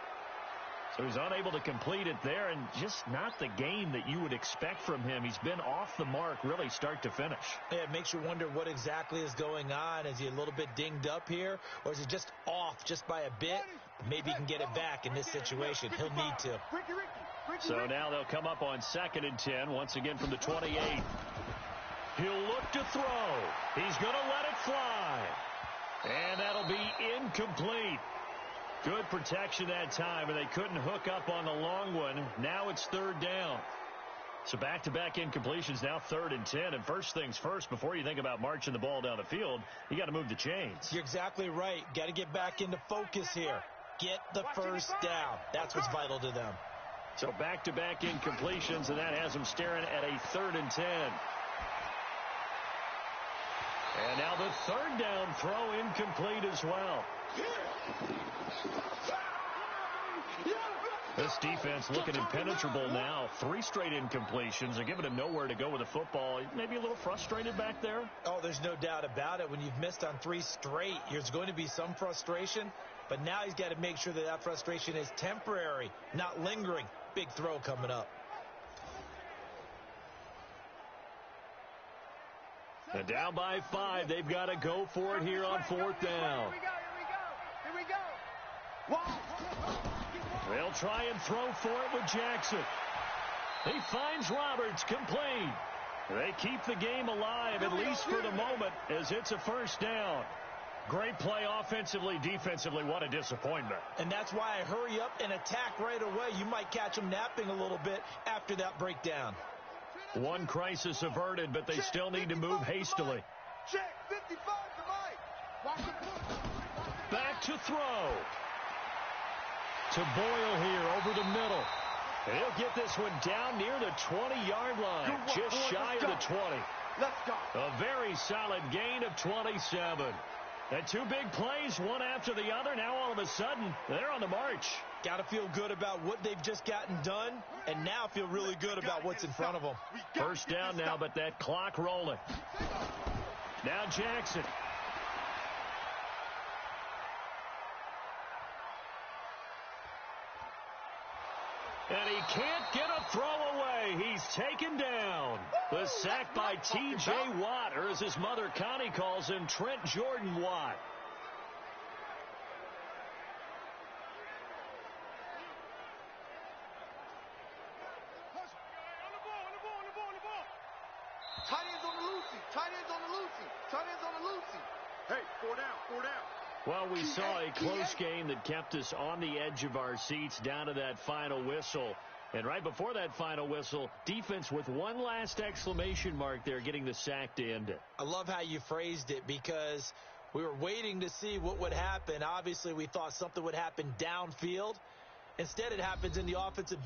So he's unable to complete it there, and just not the game that you would expect from him. He's been off the mark, really, start to finish. Yeah, it makes you wonder what exactly is going on. Is he a little bit dinged up here, or is he just off just by a bit? Maybe he can get it back in this situation. He'll need to. So now they'll come up on 2nd and 10, once again from the 28. He'll look to throw. He's going to let it fly. And that'll be incomplete. Good protection that time, and they couldn't hook up on the long one. Now it's 3rd down. So back-to-back incompletions, now 3rd and 10. And first things first, before you think about marching the ball down the field, you got to move the chains. You're exactly right. Got to get back into focus here. Get the first down. That's what's vital to them. So back-to-back incompletions, and that has them staring at a 3rd and 10. And now the 3rd down throw incomplete as well. This defense looking impenetrable now. 3 straight incompletions. They're giving him nowhere to go with the football. Maybe a little frustrated back there. Oh, there's no doubt about it. When you've missed on 3 straight, there's going to be some frustration. But now he's got to make sure that that frustration is temporary, not lingering. Big throw coming up. And down by 5. They've got to go for it here on 4th down. Here we go. They'll try and throw for it with Jackson. He finds Roberts, complete. They keep the game alive, at least for the moment, as it's a 1st down. Great play offensively, defensively. What a disappointment. And that's why I hurry up and attack right away. You might catch them napping a little bit after that breakdown. One crisis averted, but they still need to move hastily. Check 55 to Mike. Back to throw. To Boyle here over the middle. He'll get this one down near the 20-yard line, just shy of the 20. Let's go. A very solid gain of 27. And two big plays, one after the other. Now all of a sudden, they're on the march. Got to feel good about what they've just gotten done, and now feel really good about what's in front of them. First down now, but that clock rolling. Now Jackson. And he can't get a throw away. He's taken down. The sack by T.J. Watt, or as his mother Connie calls him, Trent Jordan Watt. Tight ends on the loosey. Tight ends on the loosey. Tight ends on the loosey. Hey, 4 down, 4 down. Well, we saw a close game that kept us on the edge of our seats down to that final whistle. And right before that final whistle, defense with one last exclamation mark there, getting the sack to end it. I love how you phrased it, because we were waiting to see what would happen. Obviously, we thought something would happen downfield. Instead, it happens in the offensive